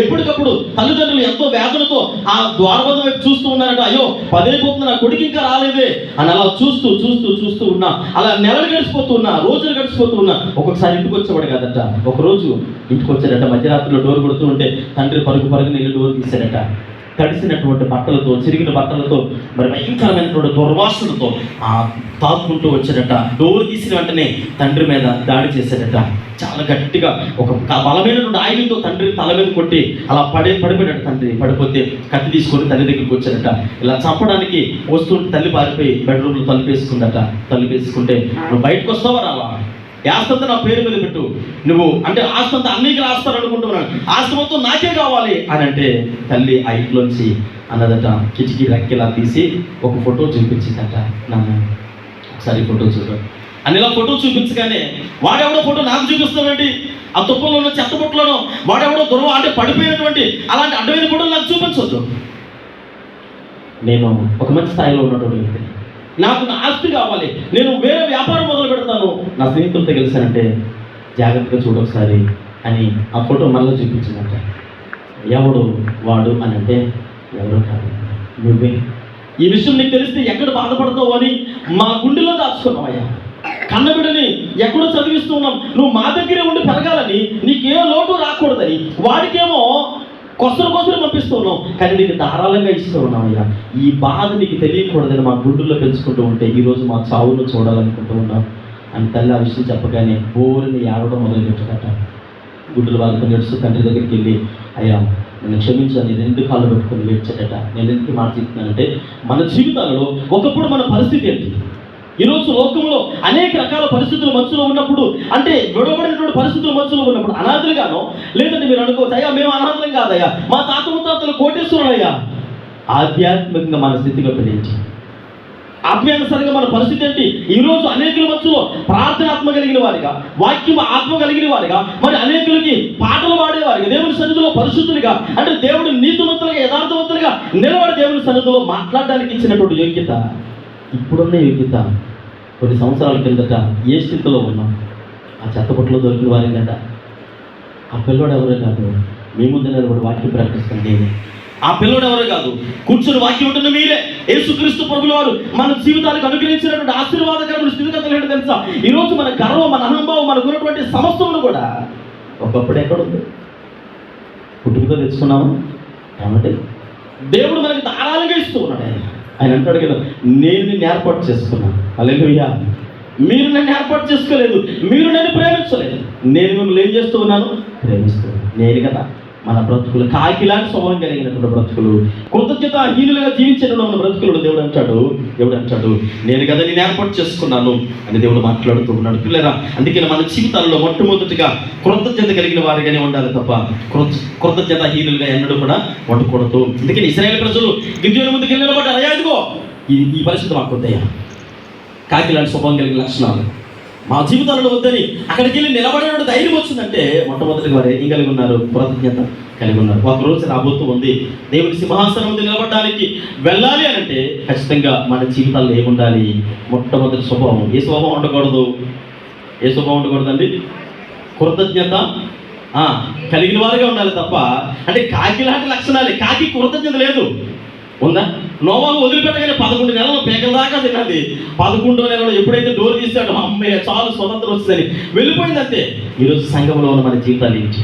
ఎప్పటికప్పుడు తల్లిదండ్రులు ఎంతో వేదనతో ఆ ద్వారబంధం వైపు చూస్తూ ఉన్నారట. అయ్యో పదైపోతుంది, నా కొడుకు ఇంకా రాలేదే అని అలా చూస్తూ చూస్తూ చూస్తూ ఉన్నా. అలా నెలలు గడిచిపోతూ ఉన్నా, రోజులు గడిచిపోతూ ఉన్నా. ఒక్కొక్కసారి ఇంటికి వచ్చేవాడు కాదట. ఒకరోజు ఇంటికి వచ్చాడట, మధ్యరాత్రిలో డోర్ కొడుతూ ఉంటే తండ్రి పరుగు నీళ్ళు డోర్ తీశాడట. తడిసినటువంటి బట్టలతో, చిరిగిన బట్టలతో, మరి భయంకరమైనటువంటి దుర్వాసనతో తాక్కుంటూ వచ్చాడట. డోర్ తీసిన వెంటనే తండ్రి మీద దాడి చేశాడట. చాలా గట్టిగా ఒక బలమైనటువంటి ఆయుధంతో తండ్రి తల మీద కొట్టి అలా పడిపోయాడు. తండ్రి పడిపోతే కత్తి తీసుకొని తల్లి దగ్గరికి వచ్చాడట. ఇలా చంపడానికి వస్తుంటే తల్లి పారిపోయి బెడ్రూమ్లో తలుపేసుకుందట. తలుపేసుకుంటే నువ్వు బయటకు వస్తావా రావా, ఆస్తంతా నా పేరు మీద పెట్టు, నువ్వు అంటే ఆస్తంతా అన్నికి రాస్తారు అనుకుంటున్నాను, ఆస్తి మొత్తం నాకే కావాలి అని అంటే తల్లి ఆ ఇంట్లోంచి అన్నదట, కిటికీ రెక్కిలా తీసి ఒక ఫోటో చూపించిందట. నాన్న ఒకసారి ఫోటో చూడు అని ఇలా ఫోటో చూపించగానే వాడెవడో ఫోటో నాకు చూపిస్తానండి, ఆ తుప్పలో ఉన్న చెత్త బుట్టలోనో వాడెవడో దూరం అంటే పడిపోయినటువంటి అలాంటి అడ్డమైన ఫోటోలు నాకు చూపించవద్దు. నేను ఒక మంచి స్థాయిలో ఉన్నటువంటి వ్యక్తి, నాకు నా ఆస్తి కావాలి, నేను వేరే వ్యాపారం మొదలు పెడతాను, నా స్నేహితులతో కలిసానంటే జాగ్రత్తగా చూడొకసారి అని ఆ ఫోటో మళ్ళీ చూపించిందంట. ఎవడు వాడు అని అంటే ఎవరో కాదు, నువ్వే. ఈ విషయం నీకు తెలిస్తే ఎక్కడ బాధపడతావు అని మా గుండెలో దాచుకున్నావయ్యా. కన్నబిడ్డని ఎక్కడో చదివిస్తూ ఉన్నాం, నువ్వు మా దగ్గరే ఉండి పెరగాలని, నీకే లోటు రాకూడదని వాడికేమో కొసరు పంపిస్తూ ఉన్నాం, కానీ నీకు ధారాళంగా ఇస్తూ ఉన్నామయ్యా. ఈ బాధ నీకు తెలియకూడదని మా గుండెల్లో పెంచుకుంటూ ఉంటే ఈరోజు మా చావును చూడాలనుకుంటూ ఉన్నాం అని తల్లి ఆ విషయం చెప్పగానే బోరుని ఏడవడం మొదలుపెట్టదట. గుడ్డలు వాళ్ళతో నడుస్తూ తండ్రి దగ్గరికి వెళ్ళి, అయ్యా నేను క్షమించాను, నేను 2 కాళ్ళు పెట్టుకొని వేడ్చాడట. నేను ఎందుకు మాట చెప్తున్నానంటే, మన జీవితాలలో ఒకప్పుడు మన పరిస్థితి ఏంటి? ఈరోజు లోకంలో అనేక రకాల పరిస్థితుల మధ్యలో ఉన్నప్పుడు, అంటే విడవబడినటువంటి పరిస్థితుల మధ్యలో ఉన్నప్పుడు అనాథలుగానో, లేదంటే మీరు అనుకోవచ్చు అయ్యా మేము అనాథలం కాదయ్యా, మా తాత ముత్తాతలు కోటేశ్వరులయ్యా. ఆధ్యాత్మికంగా మన స్థితిగతులు ఏంటి? ఆత్మీయానుసారంగా మన పరిస్థితి ఏంటి? ఈరోజు అనేకుల మధ్యలో ప్రార్థన ఆత్మ కలిగిన వారిగా, వాక్యం ఆత్మ కలిగిన వారిగా, మరి అనేకులకి పాటలు పాడేవారిగా, దేవుని సన్నిధిలో పరిశుద్ధులుగా, అంటే దేవుడు నీతిమంతులుగా, యథార్థవంతులుగా నిలబడి దేవుని సన్నిధిలో మాట్లాడడానికి ఇచ్చినటువంటి యోగ్యత, ఇప్పుడున్న యోగ్యత కొన్ని సంవత్సరాల కిందట ఏ స్థితిలో ఉన్నాం, ఆ చెత్తపుట్లో దొరికిన వారిందట. ఆ పిల్లోడు ఎవరో కాదు, మీ ముందు నిలబడి వాక్యం ప్రకటిస్తాను నేనే. ఆ పిల్లోడు ఎవరో కాదు, కూర్చుని వాక్యం ఉంటుంది మీరే. యేసుక్రీస్తు ప్రభుల వారు మన జీవితాలకు అనుగ్రహించినటువంటి ఆశీర్వాదకరమైన స్థితిగతులు ఏంటో తెలుసా? ఈరోజు మన గర్వం, మన అహంభావం, మనకు ఉన్నటువంటి సమస్తములు కూడా ఒకప్పుడు ఎక్కడుంది? పుట్టుకతో తెచ్చుకున్నాము ఏమంటే దేవుడు మనకి ధారాళంగా ఇస్తూ ఉన్నాడు. ఆయన అంటాడు కదా, నేను నిన్ను ఏర్పాటు చేసుకున్నాను. హల్లెలూయా. మీరు నన్ను ఏర్పాటు చేసుకోలేదు, మీరు నన్ను ప్రేమించలేదు. నేను మిమ్మల్ని ఏం చేస్తూ ఉన్నాను? ప్రేమిస్తున్నాను. నేను కదా మన బ్రతుకులు కాకిలాంటి స్వభావం కలిగినటువంటి బ్రతుకులు, కృతజ్ఞతాహీనులుగా జీవించిన బ్రతుకులు దేవుడు అంటాడు నేను కదా నేను ఏర్పాటు చేసుకున్నాను అని దేవుడు మాట్లాడుతూ ఉన్నాడు. పిల్లరా, అందుకే మన జీవితాల్లో మొట్టమొదటిగా కృతజ్ఞత కలిగిన వారిగానే ఉండాలి తప్ప కృతజ్ఞతాహీనులుగా ఎన్నడూ కూడా ఉండకూడదు. అందుకని ఇశ్రాయేలు ప్రజలు గిద్యోను ముందుకు వెళ్ళి నిలబడ్డారు. అయ్యా ఇదిగో ఈ పరిస్థితి మాకు వద్దయ్యా, కాకిలాంటి స్వభావం కలిగిన లక్షణాలు మా జీవితాలలో వద్దని అక్కడికి వెళ్ళి నిలబడే ధైర్యం వచ్చిందంటే మొట్టమొదటి వారు ఏం కలిగి ఉన్నారు? కృతజ్ఞత కలిగి ఉన్నారు. ఒక రోజు రాబోతూ ఉంది, దేవుని సింహాసనం ముందు నిలబడడానికి వెళ్ళాలి అని అంటే ఖచ్చితంగా మన జీవితాల్లో ఏముండాలి? మొట్టమొదటి స్వభావం. ఏ స్వభావం ఉండకూడదు? ఏ స్వభావం ఉండకూడదండి? కృతజ్ఞత కలిగిన వారుగా ఉండాలి తప్ప, అంటే కాకి లాంటి లక్షణాలే. కాకి కృతజ్ఞత లేదు ఉందా? నోవాహు వదిలిపెట్టగానే 11 నెలలు పేకల దాకా తిన్నది. 11వ నెలలో ఎప్పుడైతే డోర్ తీసాడో అమ్మాయి చాలు స్వతంత్రం వస్తుందని వెళ్ళిపోయిందంతే. ఈరోజు సంఘంలో ఉన్న మన జీవితాలు ఏంటి?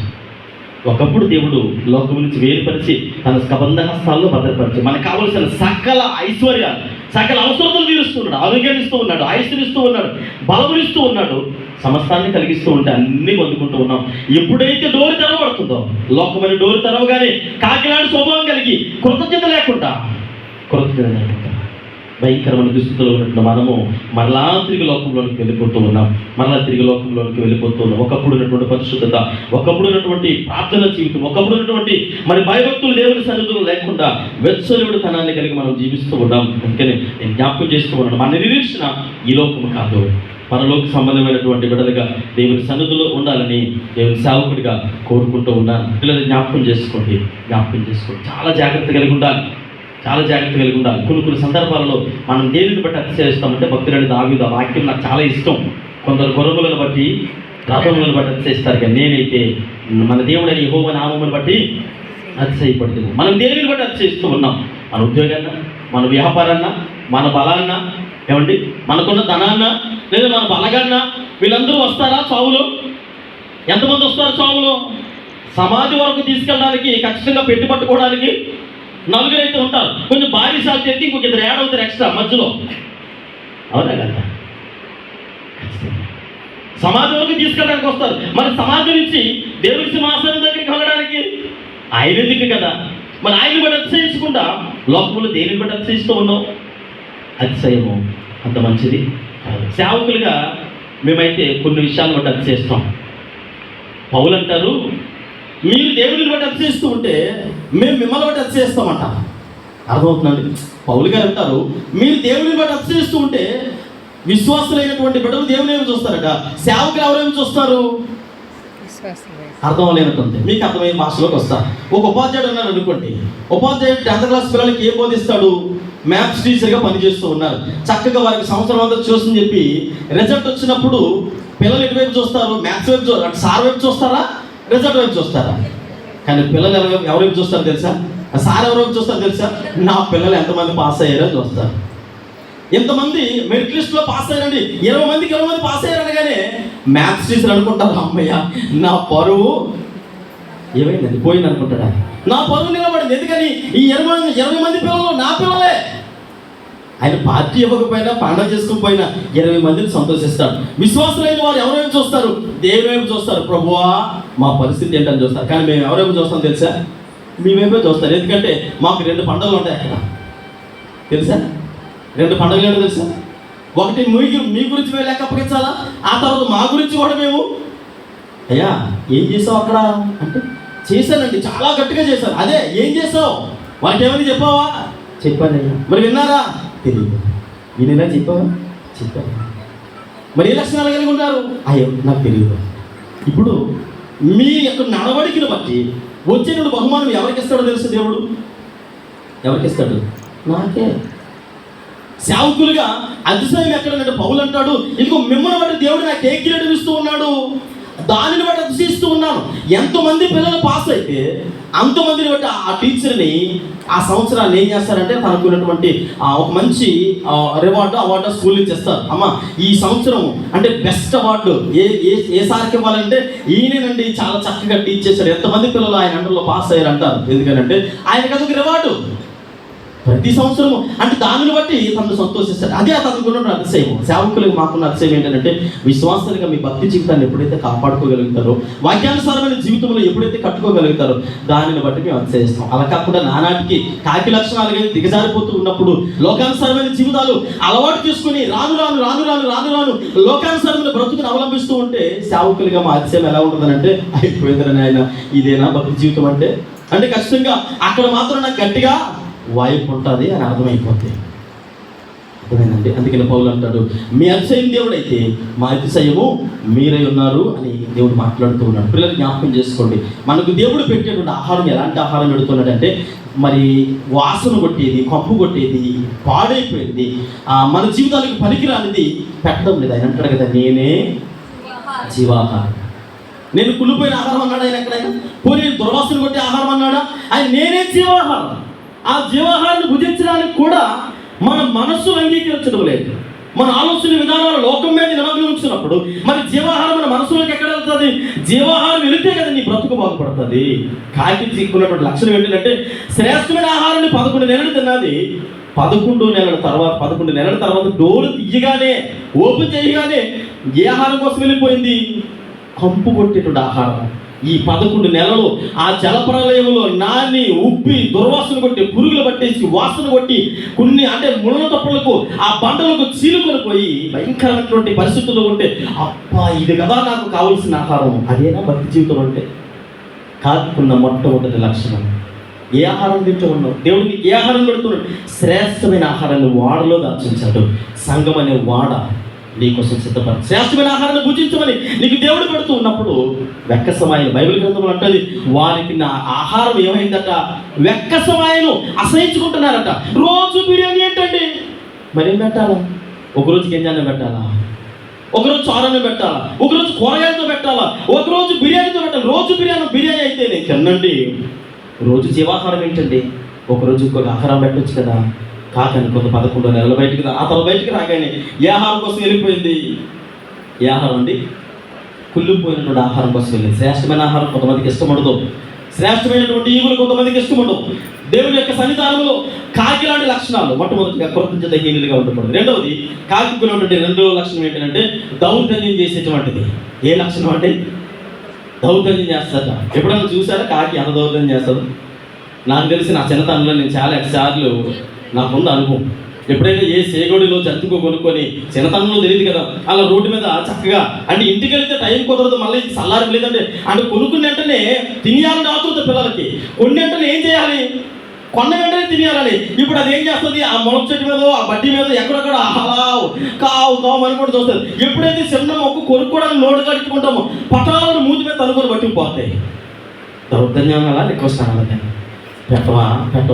ఒకప్పుడు దేవుడు లోకం నుంచి వేరుపరిచి తన స్కబంధ హస్తాల్లో భద్రపరిచి మనకు కావలసిన సకల ఐశ్వర్యాలు, సకల అవసరతలు తీరుస్తున్నాడు. ఆరోగ్యాన్ని ఇస్తూ ఉన్నాడు, ఆయుష్నిస్తూ ఉన్నాడు, బలమునిస్తూ ఉన్నాడు, సమస్తాన్ని కలిగిస్తూ ఉంటే అన్నీ పొందుకుంటూ ఉన్నాం. ఎప్పుడైతే డోరు తెరవబడుతుందో, లోకమైన డోరు తెరవగానే కాకిలాంటి స్వభావం కలిగి కృతజ్ఞత లేకుండా భయంకరమైన దుస్థితిలో ఉన్నట్లు మనము మరలా తిరిగి లోకంలోనికి వెళ్ళిపోతూ ఉన్నాం. ఒకప్పుడు ఉన్నటువంటి పరిశుద్ధత, ఒకప్పుడు ఉన్నటువంటి ప్రార్థన జీవితం, ఒకప్పుడు ఉన్నటువంటి మరి భయభక్తులు దేవుని సన్నిధిలో లేకుండా వెచ్చలుడి తనాన్ని కలిగి మనం జీవిస్తూ ఉన్నాం. అందుకని నేను జ్ఞాపకం చేస్తూ ఉన్నాను, మన నిరీక్షణ ఈ లోకము కాదు, పరలోక సంబంధమైనటువంటి బిడ్డలుగా దేవుని సన్నిధిలో ఉండాలని దేవుని సేవకుడిగా కోరుకుంటూ ఉన్నాను. పిల్లలు జ్ఞాపకం చేసుకోండి. చాలా జాగ్రత్త కలిగి ఉండాలి. కొన్ని సందర్భాలలో మనం దేవుని బట్టి అతిశయిస్తామంటే భక్తులని దావీదు వాక్యం నాకు చాలా ఇష్టం. కొందరు గొర్రెలను బట్టి, రథములను బట్టి అతిశయిస్తారు, కానీ నేనైతే మన దేవుడైన యెహోవా నామమును బట్టి అతిశయపడుతుంది. మనం దేవుని బట్టి అతిశయిస్తూ ఉన్నాం. మన ఉద్యోగాన్న, మన వ్యాపారాన్న, మన బలాన్న, ఏమండి మనకున్న ధనాన్న, లేదా మన బలగాన్న, వీళ్ళందరూ వస్తారా చావులో? ఎంతమంది వస్తారు చావులో? సమాధి వరకు తీసుకెళ్ళడానికి, ఖచ్చితంగా పెట్టి పట్టుకోవడానికి నలుగురైతే ఉంటారు. కొంచెం భారీ సాధ్యత అయితే ఇంకొక 2 ఏడవుతారు ఎక్స్ట్రా మధ్యలో. అవునా కదా? సమాధి వరకు తీసుకెళ్ళడానికి వస్తారు. మరి సమాధి నుంచి దేవుని సింహాసనం దగ్గరికి వెళ్ళడానికి ఆయన ఎందుకు కదా? మరి ఆయన బట్టి అతిశయించకుండా లోకంలో దేనిని బట్టి అతిశయిస్తూ ఉన్నాం? అతిశయము అంత మంచిది కాదు. సేవకులుగా మేమైతే కొన్ని విషయాలను బట్టి అతిశయిస్తాం. పౌలు అంటారు, మీరు దేవుడిని బట్టి అతిశయిస్తూ ఉంటే మేము మిమ్మల్ని బట్టి అతిశయిస్తామంట. అర్థమవుతుందండి? పౌలు గారు అంటారు, మీరు దేవుడిని బట్టి అతిశయిస్తూ ఉంటే విశ్వాసులైనటువంటి బిడ్డలు దేవుని ఏమి చూస్తారట, సేవకులు ఎవరేమి చూస్తారు? అర్థం లేనట్టుంది. మీకు అర్థమయ్యే భాషలోకి వస్తారు. ఒక ఉపాధ్యాయుడు ఉన్నారు అనుకోండి. ఉపాధ్యాయుడు 10th క్లాస్ పిల్లలకి ఏం బోధిస్తాడు? మ్యాథ్స్ టీచర్గా పనిచేస్తూ ఉన్నారు. చక్కగా వారికి సంవత్సరం అంతా చూస్తుందని చెప్పి రిజల్ట్ వచ్చినప్పుడు పిల్లలు ఎటువైపు చూస్తారు? మ్యాథ్స్ వైపు సార్ వైపు చూస్తారా, రిజల్ట్ వైపు చూస్తారా? కానీ పిల్లలు ఎవరైపు చూస్తారు తెలుసా? సార్ ఎవరైపు చూస్తారు తెలుసా? నా పిల్లలు ఎంతమంది పాస్ అయ్యారో చూస్తారు. ఎంతమంది మెరిట్ లిస్ట్లో పాస్ అయ్యారండి, 20 మందికి పాస్ అయ్యారనగానే మ్యాథ్స్ టీచర్ అనుకుంటారు, అమ్మయ్య నా పరువు ఏమైందండి పోయింది అనుకుంటాడా? నా పరువు నిలబడింది. ఎందుకని? ఈ 20 మంది పిల్లలు నా పిల్లలే. ఆయన పార్టీ ఇవ్వకపోయినా, పండుగ చేసుకోకపోయినా 20 మందిని సంతోషిస్తాడు. విశ్వాసులైన వారు ఎవరైపు చూస్తారు? దేవుని వైపు చూస్తారు. ప్రభువా మా పరిస్థితి ఏంటని చూస్తారు. కానీ మేము ఎవరైపు చూస్తాం తెలుసా? మీ వైపే చూస్తారు. ఎందుకంటే మాకు 2 పండుగలు ఉంటాయి అక్కడ. తెలుసా? 2 పండుగలు ఏంటో తెలుసా? ఒకటి మీ గురించి మేము లెక్క అప్పగించాలా, ఆ తర్వాత మా గురించి కూడా మేము, అయ్యా ఏం చేసావు అక్కడ అంటే, చేశానండి, చాలా గట్టిగా చేశాను. అదే ఏం చేసావు? వాళ్ళకి ఏమని చెప్పావా? చెప్పానయ్యా. మరి విన్నారా? తెలియదు. వినేలా చెప్పావా? చెప్పాను. మరి ఏ లక్షణాలు కలిగి ఉన్నారు? అయ్యో నాకు తెలియదు. ఇప్పుడు మీ యొక్క నడవడికను బట్టి వచ్చిన బహుమానం ఎవరికి ఇస్తాడో తెలుసు? దేవుడు ఎవరికి ఇస్తాడు? నాకే. సేవకులుగా అతిశయం ఎక్కడంటే పౌలు అంటాడు, ఇదిగో మిమ్మల్ని బట్టి దేవుడు నాకు ఏ కిరీటం ఇస్తూ ఉన్నాడు, దానిని బట్టి అతిశయిస్తూ ఉన్నాను. ఎంతమంది పిల్లలు పాస్ అయితే అంతమందిని బట్టి ఆ టీచర్ని ఆ సంవత్సరాన్ని ఏం చేస్తారంటే తనకున్నటువంటి ఒక మంచి అవార్డు స్కూల్ నుంచి ఇస్తారు. అమ్మ ఈ సంవత్సరం అంటే బెస్ట్ అవార్డు ఏ సార్కి ఇవ్వాలంటే ఈయనేనండి, చాలా చక్కగా టీచ్ చేశారు, ఎంతమంది పిల్లలు ఆయన అండర్లో పాస్ అయ్యారు అంటారు. ఎందుకంటే ఆయనకి అదొక రివార్డు ప్రతి సంవత్సరము. అంటే దానిని బట్టి తను సంతోషిస్తారు. అదే అతనుకున్న అతిశయం. సేవకులకు మాకున్న అతిశయం ఏంటంటే విశ్వాసాలుగా మీ భక్తి జీవితాన్ని ఎప్పుడైతే కాపాడుకోగలుగుతారో, వాక్యానుసారమైన జీవితంలో ఎప్పుడైతే కట్టుకోగలుగుతారో దానిని బట్టి మేము అతిశయిస్తాం. అలా కాకుండా నానాటికి కాకి లక్షణాలుగా దిగజారిపోతూ ఉన్నప్పుడు లోకానుసారమైన జీవితాలు అలవాటు చేసుకుని రాను రాను రాను రాను రాను రాను లోకానుసారమైన బ్రతుకుని అవలంబిస్తూ ఉంటే సేవకులుగా మా అతిశయం ఎలా ఉంటుందనంటే, అయిపోయిందని ఆయన ఇదేనా భక్తి జీవితం అంటే అంటే ఖచ్చితంగా అక్కడ మాత్రం నాకు గట్టిగా వాయిపు ఉంటుంది అని అర్థమైపోతుంది. అర్థమైందండి. అందుకని పౌలు అంటాడు, మీ అతిశయం దేవుడైతే మా అతిశయము మీరై ఉన్నారు అని దేవుడు మాట్లాడుతూ ఉన్నాడు. పిల్లలు జ్ఞాపకం చేసుకోండి, మనకు దేవుడు పెట్టేటువంటి ఆహారం ఎలాంటి ఆహారం పెడుతున్నాడు అంటే మరి వాసన కొట్టేది, కంపు కొట్టేది, పాడైపోయింది, మన జీవితానికి పనికిరానిది పెట్టడం లేదు. ఆయన అంటాడు కదా, నేనే జీవాహారం. నేను కుళ్ళిపోయిన ఆహారం అన్నాడు ఆయన ఎక్కడైనా? పోనీ దుర్వాసన కొట్టే ఆహారం అన్నాడా? ఆయన నేనే జీవాహారం. ఆ జీవాహారాన్ని భుజించడానికి కూడా మన మనస్సును అంగీకరించడం లేదు. మన ఆలోచన విధానాలు లోకం మీద నిమగ్నించినప్పుడు మరి జీవాహారం మన మనసులోకి ఎక్కడ వెళ్తుంది? జీవాహారం వెళితే కదా నీ బ్రతుకు బాగుపడుతుంది. కాకి చిక్కున్నటువంటి లక్షణం ఏంటంటే, శ్రేష్టమైన ఆహారాన్ని 11 నెలలు తిన్నది. 11 నెలల తర్వాత డోరు తీయగానే, ఓపెన్ చేయగానే ఏ ఆహారం కోసం వెళ్ళిపోయింది? కంపు కొట్టేటువంటి ఆహారం. ఈ 11 నెలలు ఆ జలప్రలయంలో నాని ఉప్పి దుర్వాసన కొట్టి, పురుగులు పట్టేసి, వాసన కొట్టి, కొన్ని అంటే ముళ్ళ తప్పులకు ఆ బండలకు చీలుకొని పోయి భయంకరమైనటువంటి పరిస్థితుల్లో ఉంటే, అబ్బా ఇది కదా నాకు కావలసిన ఆహారం. అదేనా భక్తి జీవితం అంటే? కాకున్న మొట్టమొదటి లక్షణం. ఏ ఆహారం తింటూ ఉన్నావు? దేవుడు నీకు ఏ ఆహారం పెడుతున్నాడు? శ్రేష్టమైన ఆహారాన్ని వాడలో దాచించాడు. సంఘం అనే వాడ నీకోసం సిద్ధపడి శ్రేష్టమైన ఆహారాన్ని భుజించమని నీకు దేవుడు పెడుతూ ఉన్నప్పుడు వెక్కసమాయను, బైబిల్ గ్రంథంలో అంటది, వారికి నా ఆహారం ఏమైందట? వెక్కసమాయను అసహించుకుంటున్నారట. రోజు బిర్యానీ ఏంటండి? మరి ఏం పెట్టాలా? ఒకరోజు గింజాన్ని పెట్టాలా? ఒకరోజు చారాన్ని పెట్టాలా? ఒకరోజు కూరగాయలతో పెట్టాలా? ఒకరోజు బిర్యానీతో పెట్టాలి. రోజు బిర్యానీ అయితే నేను తినండి. రోజు జీవాహారం ఏంటండి? ఒకరోజు ఇంకొక ఆహారం పెట్టవచ్చు కదా. కాకని కొంత 11 నెలలు బయటికి ఆ తర్వాత బయటికి రాగానే ఏ ఆహారం కోసం వెళ్ళిపోయింది? ఏ ఆహారం అండి? కుళ్ళిపోయినటువంటి ఆహారం కోసం వెళ్ళింది. శ్రేష్టమైన ఆహారం కొంతమందికి ఇష్టపడదు, శ్రేష్టమైనటువంటి ఈవులు కొంతమందికి ఇష్టపడదు. దేవుని యొక్క సన్నిధానంలో కాకి లాంటి లక్షణాలు మొట్టమొదటిగా కృతజ్ఞతాహీనులుగా ఉండకూడదు. రెండవది, కాకి ఉన్నటువంటి రెండవ లక్షణం ఏంటంటే దౌర్జన్యం చేసేటువంటిది. ఏ లక్షణం అంటే? దౌర్జన్యం చేస్తారట. ఎప్పుడైనా చూసారా కాకి ఎంత దౌర్జన్యం చేస్తారు? నాకు తెలిసి నా చిన్నతనంలో నేను చాలా సార్లు నాకుంది అనుభవం. ఎప్పుడైతే ఏ సేగోడిలో జంతుకు కొనుక్కొని, చిన్నతనంలో తెలియదు కదా, అలా రోడ్డు మీద చక్కగా అంటే ఇంటికి వెళ్తే టైం కుదరదు, మళ్ళీ సల్లారం లేదంటే అంటే కొనుక్కున్న వెంటనే తినేయాలని ఆతృత పిల్లలకి. కొన్ని వెంటనే ఏం చేయాలి? కొన్న వెంటనే తినేయాలని. ఇప్పుడు అది ఏం చేస్తుంది? ఆ మొలక చెట్టు మీద, ఆ బడ్డీ మీద ఎక్కడెక్కడ అలా కావు అని కూడా చూస్తుంది. ఎప్పుడైతే చిన్న మొక్క కొనుక్కోవడానికి నోటు కట్టుకుంటామో పటాలను మూతి మీద తనుకొని పట్టుకుపోతాయి. దౌర్జన్యం అలా రిక్వెస్ట్ అన్నది, పెట్టవా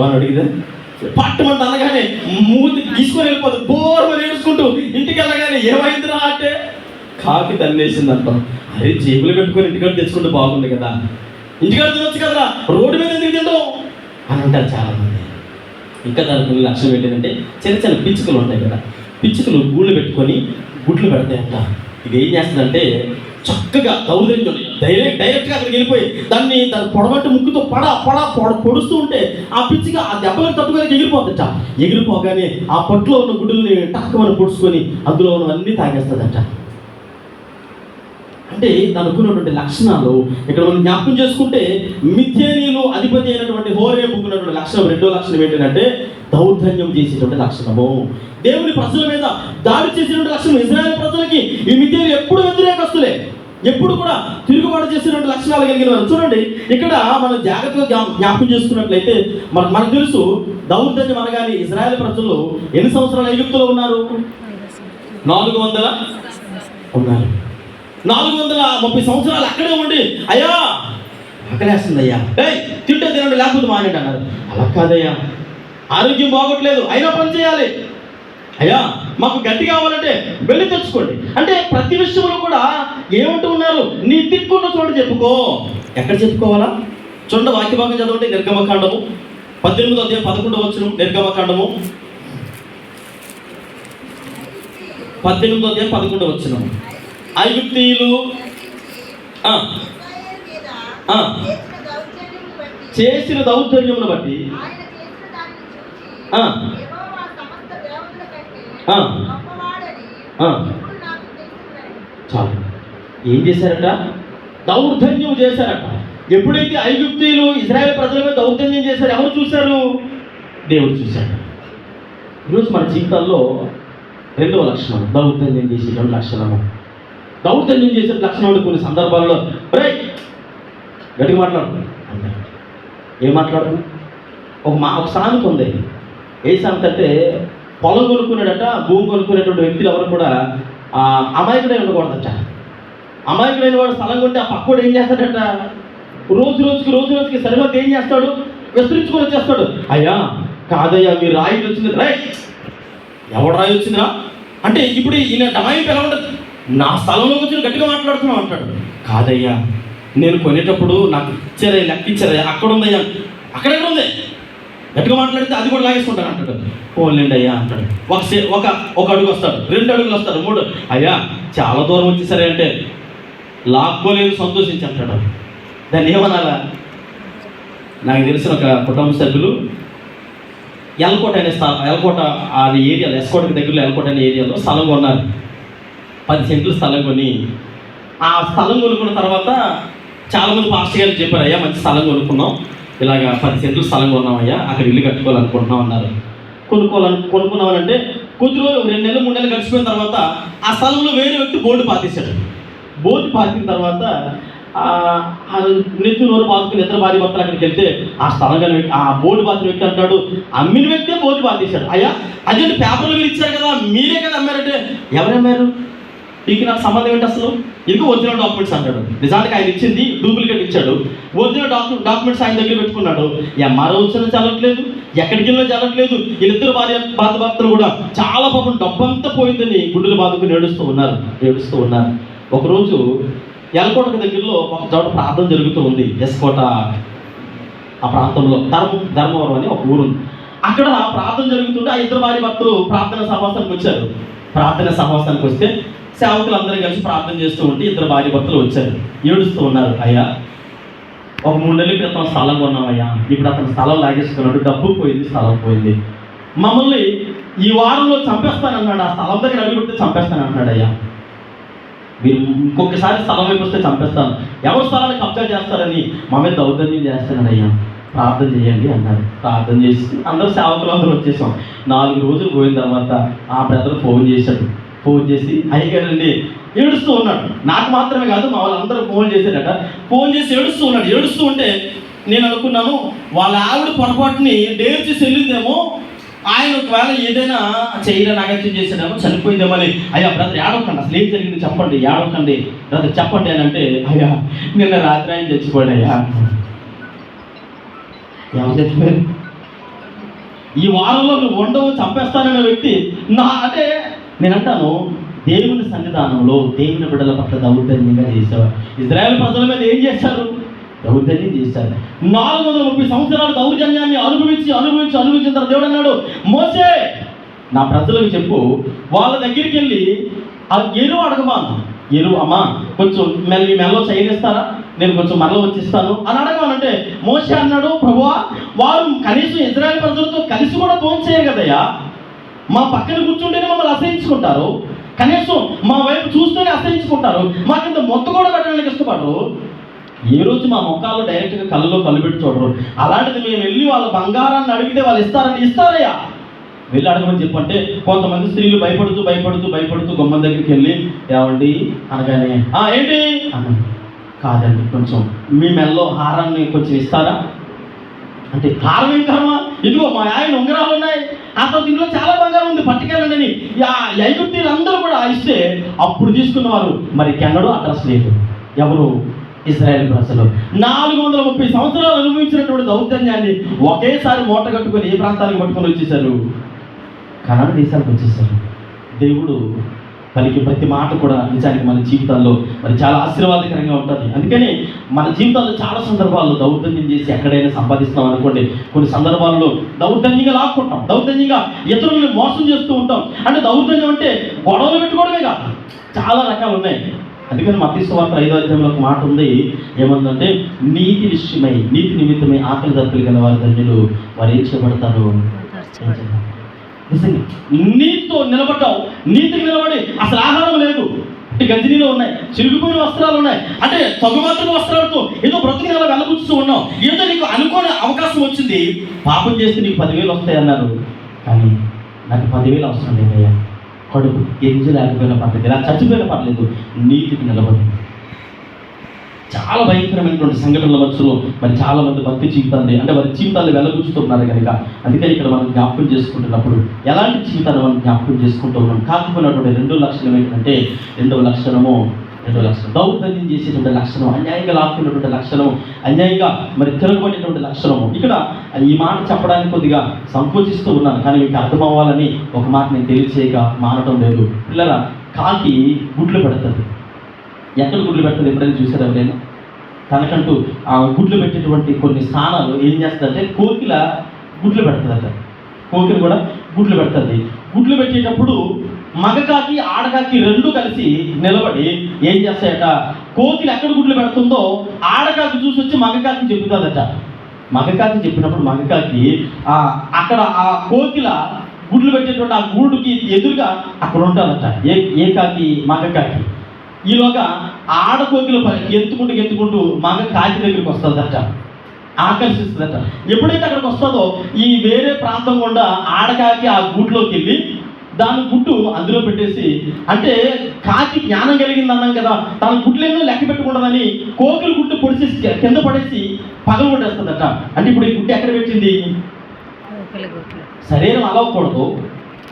అని అడిగితే పట్టమంట అనగానే మూతి తీసుకొని వెళ్ళిపోతుంది. బోర్మని ఏడుచుకుంటూ ఇంటికి వెళ్ళగానే ఏమైందిరా అంటే కాకి తన్నేసింది అంటాం. అరే జేబులు పెట్టుకొని ఇంటికాడ తెచ్చుకుంటే బాగుంది కదా, ఇంటికాడ తినొచ్చు కదరా, రోడ్డు మీద ఎందుకు తింటాం అని అంటారు చాలామంది. ఇంకా దానికి లక్ష్యం ఏంటంటే, చిన్న పిచ్చుకలు ఉంటాయి కదా, పిచ్చుకలు గూళ్ళు పెట్టుకొని గుడ్లు పెడతాయంట. ఇది ఏం చేస్తుందంటే చక్కగా దౌర్జన్యం డైరెక్ట్గా అక్కడికి వెళ్ళిపోయి దాన్ని పొడగట్టు ముక్కుతో పొడుస్తూ ఉంటే ఆ పిచ్చిగా ఆ దెబ్బలకు తట్టుకొని ఎగిరిపోతుందట. ఎగిరిపోగానే ఆ పొట్టులో ఉన్న గుడ్డుల్ని టక్కుమని పొడుచుకొని అందులో ఉన్నవన్నీ తాగేస్తుందట. అంటే దానికి లక్షణాలు ఇక్కడ మనం జ్ఞాపకం చేసుకుంటే, మిథ్యానీయులు అధిపతి అయినటువంటి హోరేబుకు ఉన్నటువంటి లక్షణం, రెండో లక్షణం ఏంటంటే దౌర్జన్యం చేసేటువంటి లక్షణము. దేవుని ప్రజల మీద దాడి చేసినటువంటి లక్షణం. ఇశ్రాయేలు ప్రజలకి ఈ మిథ్యానీయులు ఎప్పుడు వ్యతిరేకస్తులే, ఎప్పుడు కూడా తిరుగుబాటు చేసినటువంటి లక్షణాలు కలిగిన వారు. చూడండి ఇక్కడ మనం జాగ్రత్తగా జ్ఞాపకం చేసుకున్నట్లయితే మనకు తెలుసు, దౌర్జన్యం అనగానే ఇశ్రాయేలు ప్రజలు ఎన్ని సంవత్సరాలు ఐగుప్తులో ఉన్నారు? 400 ఉన్నారు. 430 సంవత్సరాలు అక్కడే ఉండి, అయ్యా ఆకలేస్తుంది అయ్యా, తింటే తినండి లేకపోతే మానేట అన్నారు. అలా కాదయ్యా, ఆరోగ్యం బాగోట్లేదు అయినా పని చేయాలి. అయ్యా మాకు గడ్డి కావాలంటే వెళ్ళి తెచ్చుకోండి. అంటే ప్రతి విషయంలో కూడా ఏమంటూ ఉన్నారు, నీ దిక్కున్న చోట చెప్పుకో. ఎక్కడ చెప్పుకోవాలా చూడండి, వాక్య భాగం చదవండి. నిర్గమకాండము 18:11 నిర్గమకాండము 18:11 ఐగుప్తీయులు చేసిన దౌర్జన్యమును బట్టి చాలు. ఏం చేశారట? దౌర్జన్యం చేశారట. ఎప్పుడైతే ఐగుప్తీయులు ఇశ్రాయేల్ ప్రజల మీద దౌర్జన్యం చేశారు, ఎవరు చూశారు? దేవుడు చూశాడు. ఈరోజు మన జీవితాల్లో రెండవ లక్షణం దౌర్జన్యం చేసేటువంటి లక్షణము. దౌర్జన్యం చేసే లక్షణం కొన్ని సందర్భాల్లో గట్టిగా మాట్లాడు అంటే ఏం మాట్లాడు? ఒక సామెత ఉంది. ఏ సామెత అంటే, పొలం కొనుక్కున్నాడట, భూమి కొనుక్కునేటువంటి వ్యక్తులు ఎవరు కూడా అమాయకుడై ఉండకూడదట. అమాయకుడైన వాడు స్థలం కొంటే ఆ పక్కోడు ఏం చేస్తాడట, రోజు రోజుకి సరిహద్దు ఏం చేస్తాడు, విస్తరించుకొని వచ్చేస్తాడు. అయ్యా కాదయ్యా, మీరు రాయి వచ్చింది. ఎవడు రాయి వచ్చిందిరా అంటే ఇప్పుడు ఈయన డమాయింపు ఎలా ఉంటుంది, నా స్థలంలోకి వచ్చి గట్టిగా మాట్లాడుతున్నావు అంటాడు. కాదయ్యా, నేను కొనేటప్పుడు నాకు ఇచ్చారయ్యా, లెక్క ఇచ్చారయ్యా, అక్కడ ఉందయ్యా, అక్కడెక్కడ ఉంది, గట్టిగా మాట్లాడితే అది కూడా లాగేసుకుంటాను అంటాడు. పోలేండి అయ్యా అంటాడు. ఒక అడుగు వస్తాడు, 2 అడుగులు వస్తాడు, 3. అయ్యా చాలా దూరం వచ్చేసరే అంటే లాక్కోలేదు, సంతోషించి అంటాడు. దాన్ని ఏమనాలా? నాకు తెలిసిన ఒక కుటుంబ సభ్యులు ఎల్కోట అనే ఎల్కోట అనే ఏరియాలో, ఎస్కోటకి దగ్గరలో ఎల్కోట అనే ఏరియాలో స్థలం కొన్నారు. 10 సెంట్లు స్థలం కొని, ఆ స్థలం కొనుక్కున్న తర్వాత చాలామంది పాస్టర్ గారికి చెప్పారు, అయ్యా మంచి స్థలం కొనుక్కున్నాం, ఇలాగ 10 సెంట్లు స్థలం కొన్నామయ్యా, అక్కడ ఇల్లు కట్టుకోవాలనుకుంటున్నాం అన్నారు. కొనుక్కున్నామనంటే కొద్ది రోజులు 2 నెలలు 3 నెలలు గడిచిపోయిన తర్వాత ఆ స్థలంలో వేరే వ్యక్తి బోర్డు పాతేశాడు. బోర్డు పాతిన తర్వాత నెత్తి నోరు పాతుకుని ఇద్దరు భార్య భర్తలు అక్కడికి వెళ్తే ఆ స్థలం కానీ ఆ బోర్డు పాతిన వ్యక్తి అంటాడు, అమ్మిన వ్యక్తే బోర్డు పాతేశాడు. అయ్యా అదేంటి పేపర్లు మీరు ఇచ్చారు కదా, మీరే కదా అమ్మారంటే, ఎవరమ్మారు, ఇంక నాకు సంబంధం ఏంటి అసలు, ఇంకో ఒరిజినల్ డాక్యుమెంట్స్ అంటాడు. నిజానికి ఆయన ఇచ్చింది డూప్లికేట్ ఇచ్చాడు, ఒరిజినల్ డాక్యుమెంట్స్ ఆయన దగ్గర పెట్టుకున్నాడు. ఎంఆర్ఓ వచ్చినా చల్లట్లేదు, ఎక్కడికి వెళ్ళినా చల్లట్లేదు. వీళ్ళిద్దరు భర్తలు కూడా చాలా పాపం డబ్బంతా పోయిందని గుడ్డలు బాదుకుని ఏడుస్తూ ఉన్నారు. ఒకరోజు ఎల్కోటకు దగ్గరలో ఒక చోట ప్రార్థన జరుగుతూ ఉంది. ఎస్కోట ఆ ప్రాంతంలో ధర్మవరం అని ఒక ఊరు ఉంది. అక్కడ ప్రార్థన జరుగుతుంటే ఆ ఇద్దరు భార్య భర్తలు ప్రార్థన సమావేశానికి వచ్చారు. ప్రార్థన సమావేశానికి వస్తే సేవకులు అందరూ కలిసి ప్రార్థన చేస్తూ ఉంటే ఇద్దరు భార్య భర్తలు వచ్చారు, ఏడుస్తూ ఉన్నారు. అయ్యా ఒక 3 నెలల క్రితం స్థలం కొన్నామయ్యా, ఇప్పుడు అతను స్థలం లాగేసుకున్నాడు, డబ్బు పోయింది, స్థలం పోయింది, మమ్మల్ని ఈ వారంలో చంపేస్తానన్నాడు, ఆ స్థలం దగ్గర అడుగుపెడితే చంపేస్తానంటున్నాడు. అయ్యా మీరు ఇంకొకసారి స్థలం వైపు వస్తే చంపేస్తాను, ఎవరి స్థలాన్ని కబ్జా చేస్తారని మా మీద దౌర్జన్యం చేస్తున్నాడు. అయ్యా ప్రార్థన చేయండి అన్నారు. ప్రార్థన చేసి అందరూ సేవకులు అందరూ వచ్చేసాం. 4 రోజులు పోయిన తర్వాత ఆ బ్రదర్ ఫోన్ చేసి అయ్యగారండి ఏడుస్తూ ఉన్నాడు. నాకు మాత్రమే కాదు, మా వాళ్ళందరూ ఫోన్ చేశారట. ఫోన్ చేసి ఏడుస్తూ ఉంటే నేను అనుకున్నాను, వాళ్ళ ఆవిడ పొరపాటుని డేర్ చేసి వెళ్ళిందేమో, ఆయన ఒకవేళ ఏదైనా చేయడం నాగత్యం చేసాడేమో, చనిపోయిందేమో అని. అయ్యా బ్రదర్ ఏడవకండి, అసలు ఏం జరిగింది చెప్పండి, ఏడవకండి బ్రదర్ చెప్పండి అని అంటే, అయ్యా నిన్న రాత్రి ఆయన చచ్చిపోయాడు. అయ్యా ఎవరు చచ్చిపోయారు? ఈ వారంలో నువ్వు ఉండవు, చంపేస్తానన్న వ్యక్తి అంటే నేను అంటాను, దేవుని సన్నిధానంలో దేవుని బిడ్డల పట్ల దౌర్జన్యంగా చేశారు. ఇశ్రాయేలు ప్రజల మీద ఏం చేశారు? దౌర్జన్యం చేశారు. 430 సంవత్సరాలు దౌర్జన్యాన్ని అనుభవించిన తర్వాత దేవుడు అన్నాడు, మోసే నా ప్రజలకు చెప్పు, వాళ్ళ దగ్గరికి వెళ్ళి ఆ ఎరువు అడగమాను, ఎరువు అమ్మా కొంచెం ఈ మెల్లో చేయనిస్తారా, నేను కొంచెం మరలో వచ్చిస్తాను అని అడగమానంటే, మోసే అన్నాడు, ప్రభువా వారు కనీసం ఇశ్రాయేలు ప్రజలతో కలిసి కూడా భోజనం చేయరు కదయ్యా, మా పక్కన కూర్చుంటేనే మమ్మల్ని అసహించుకుంటారు, కనీసం మా వైపు చూస్తూనే అసహించుకుంటారు, మాకింత మొత్త కూడా పెట్టడానికి ఇష్టపడరు, ఏ రోజు మా ముఖాలు డైరెక్ట్గా కళ్ళలో పెట్టి చూడరు. అలాంటిది మేము వెళ్ళి వాళ్ళ బంగారాన్ని అడిగితే వాళ్ళు ఇస్తారయ్యా, వెళ్ళి అడగమని చెప్పంటే కొంతమంది స్త్రీలు భయపడుతూ గుమ్మం దగ్గరికి వెళ్ళి, ఏమండి అనగానే ఏంటి కాదండి, కొంచెం మీ మెల్లో హారాన్ని కొంచెం ఇస్తారా అంటే, హారం ఏం కర్మ, ఇదిగో మా ఆయన ఉంగరాలు ఉన్నాయి, అతను దీంట్లో చాలా బంగారం ఉంది పట్టుకెళ్ళండి అని ఐగుప్తీయులు అందరూ కూడా ఇస్తే అప్పుడు తీసుకున్నవారు మరి కెన్నడూ అడ్రస్ లేదు. ఎవరు? ఇశ్రాయేలు ప్రజలు. 430 సంవత్సరాలు అనుభవించినటువంటి దౌర్జన్యాన్ని ఒకేసారి మూట కట్టుకొని ఏ ప్రాంతానికి పట్టుకొని వచ్చేసారు? కనాను దేశానికి వచ్చేసారు. దేవుడు పలికి ప్రతి మాట కూడా నిజానికి మన జీవితాల్లో మరి చాలా ఆశీర్వాదకరంగా ఉంటుంది. అందుకని మన జీవితాల్లో చాలా సందర్భాల్లో దౌర్జన్యం చేసి ఎక్కడైనా సంపాదిస్తాం అనుకోండి, కొన్ని సందర్భాల్లో దౌర్జన్యంగా లాక్కుంటాం, దౌర్జన్యంగా ఇతరులను మోసం చేస్తూ ఉంటాం. అంటే దౌర్జన్యం అంటే గొడవలు పెట్టుకోవడమే కాదు, చాలా రకాలు ఉన్నాయి. అందుకని మత్తయి సువార్త 5వ అధ్యాయంలో ఒక మాట ఉంది, ఏమందంటే నీతి విషయమై నీతి నిమిత్తమై ఆకలి దప్పులు గల వారి ధన్యులు, వారు ఏం చేయబడతారు. నిజంగా నీతితో నిలబడ్డావు, నీతికి నిలబడి అసలు ఆహారం లేదు, గంజినీలో ఉన్నాయి, చిరిగిపోయిన వస్త్రాలు ఉన్నాయి, అంటే తగుమాత్రపు వస్త్రాలతో ఏదో బ్రతికి నెల వెళ్ళబుచ్చుతూ ఉన్నావు. ఏదో నీకు అనుకోని అవకాశం వచ్చింది, పాపం చేస్తే నీకు 10,000 వస్తాయి అన్నారు. కానీ నాకు 10,000 అవసరం లేదయ్యా, కడుపు ఎంజి లేకపోయినా పర్లేదు, ఇలా చచ్చిపోయినా పర్లేదు, నీతికి నిలబడి. చాలా భయంకరమైనటువంటి సంఘటనల మధ్యలో మరి చాలా మంది భక్తి జీవితాన్ని అంటే వారి జీవితాన్ని వెళ్ళబుచ్చుతున్నారు కనుక అందుకని ఇక్కడ మనం జ్ఞాపకం చేసుకుంటున్నప్పుడు ఎలాంటి జీవితాన్ని మనం జ్ఞాపకం చేసుకుంటూ ఉన్నాం. కాకపోయినటువంటి రెండో లక్షణం ఏంటంటే రెండో లక్షణం దౌర్జన్యం చేసేటువంటి లక్షణం, అన్యాయంగా లాక్కున్నటువంటి లక్షణం, అన్యాయంగా మరి తిరగబడేటువంటి లక్షణము. ఇక్కడ ఈ మాట చెప్పడానికి కొద్దిగా సంకోచిస్తూ ఉన్నాను, కానీ మీకు అర్థం అవ్వాలని ఒక మాట నేను తెలియచేయక మానటం లేదు. పిల్లల కాకి గుడ్లు పెడుతుంది. ఎక్కడ గుడ్లు పెడుతుంది ఎప్పుడైనా చూసారు ఎవరైనా? తనకంటూ ఆ గుడ్లు పెట్టేటువంటి కొన్ని స్థానాలు ఏం చేస్తుందంటే కోకిల గుడ్లు పెడుతుందట. కోకిల కూడా గుడ్లు పెడుతుంది. గుడ్లు పెట్టేటప్పుడు మగకాకి ఆడకాకి రెండు కలిసి నిలబడి ఏం చేస్తాయట, కోకిల ఎక్కడ గుడ్లు పెడుతుందో ఆడకాకి చూసి వచ్చి మగకాకి చెబుతుందట. మగకాకి చెప్పినప్పుడు మగకాకి అక్కడ ఆ కోకిల గుడ్లు పెట్టేటువంటి ఆ గూడుకి ఎదురుగా అక్కడ ఉంటుందట ఏ కాకి, మగకాకి. ఈలోగా ఆడకోకిలు ఎత్తుకుంటూ మగ కాకి దగ్గరికి వస్తుందట, ఆకర్షిస్తుందట. ఎప్పుడైతే అక్కడికి వస్తుందో ఈ వేరే ప్రాంతం గుండా ఆడకాకి ఆ గూట్లోకి వెళ్ళి దాని గుడ్డు అందులో పెట్టేసి, అంటే కాకి జ్ఞానం కలిగింది అన్నాం కదా, తన గుడ్లేనో లెక్క పెట్టుకుంటుందని కోకిల గుడ్డు పొడిచేసి కింద పడేసి పగలు కొట్టేస్తుందట. అంటే ఇప్పుడు ఈ గుడ్డు ఎక్కడ పెట్టింది? శరీరం అలవకూడదు,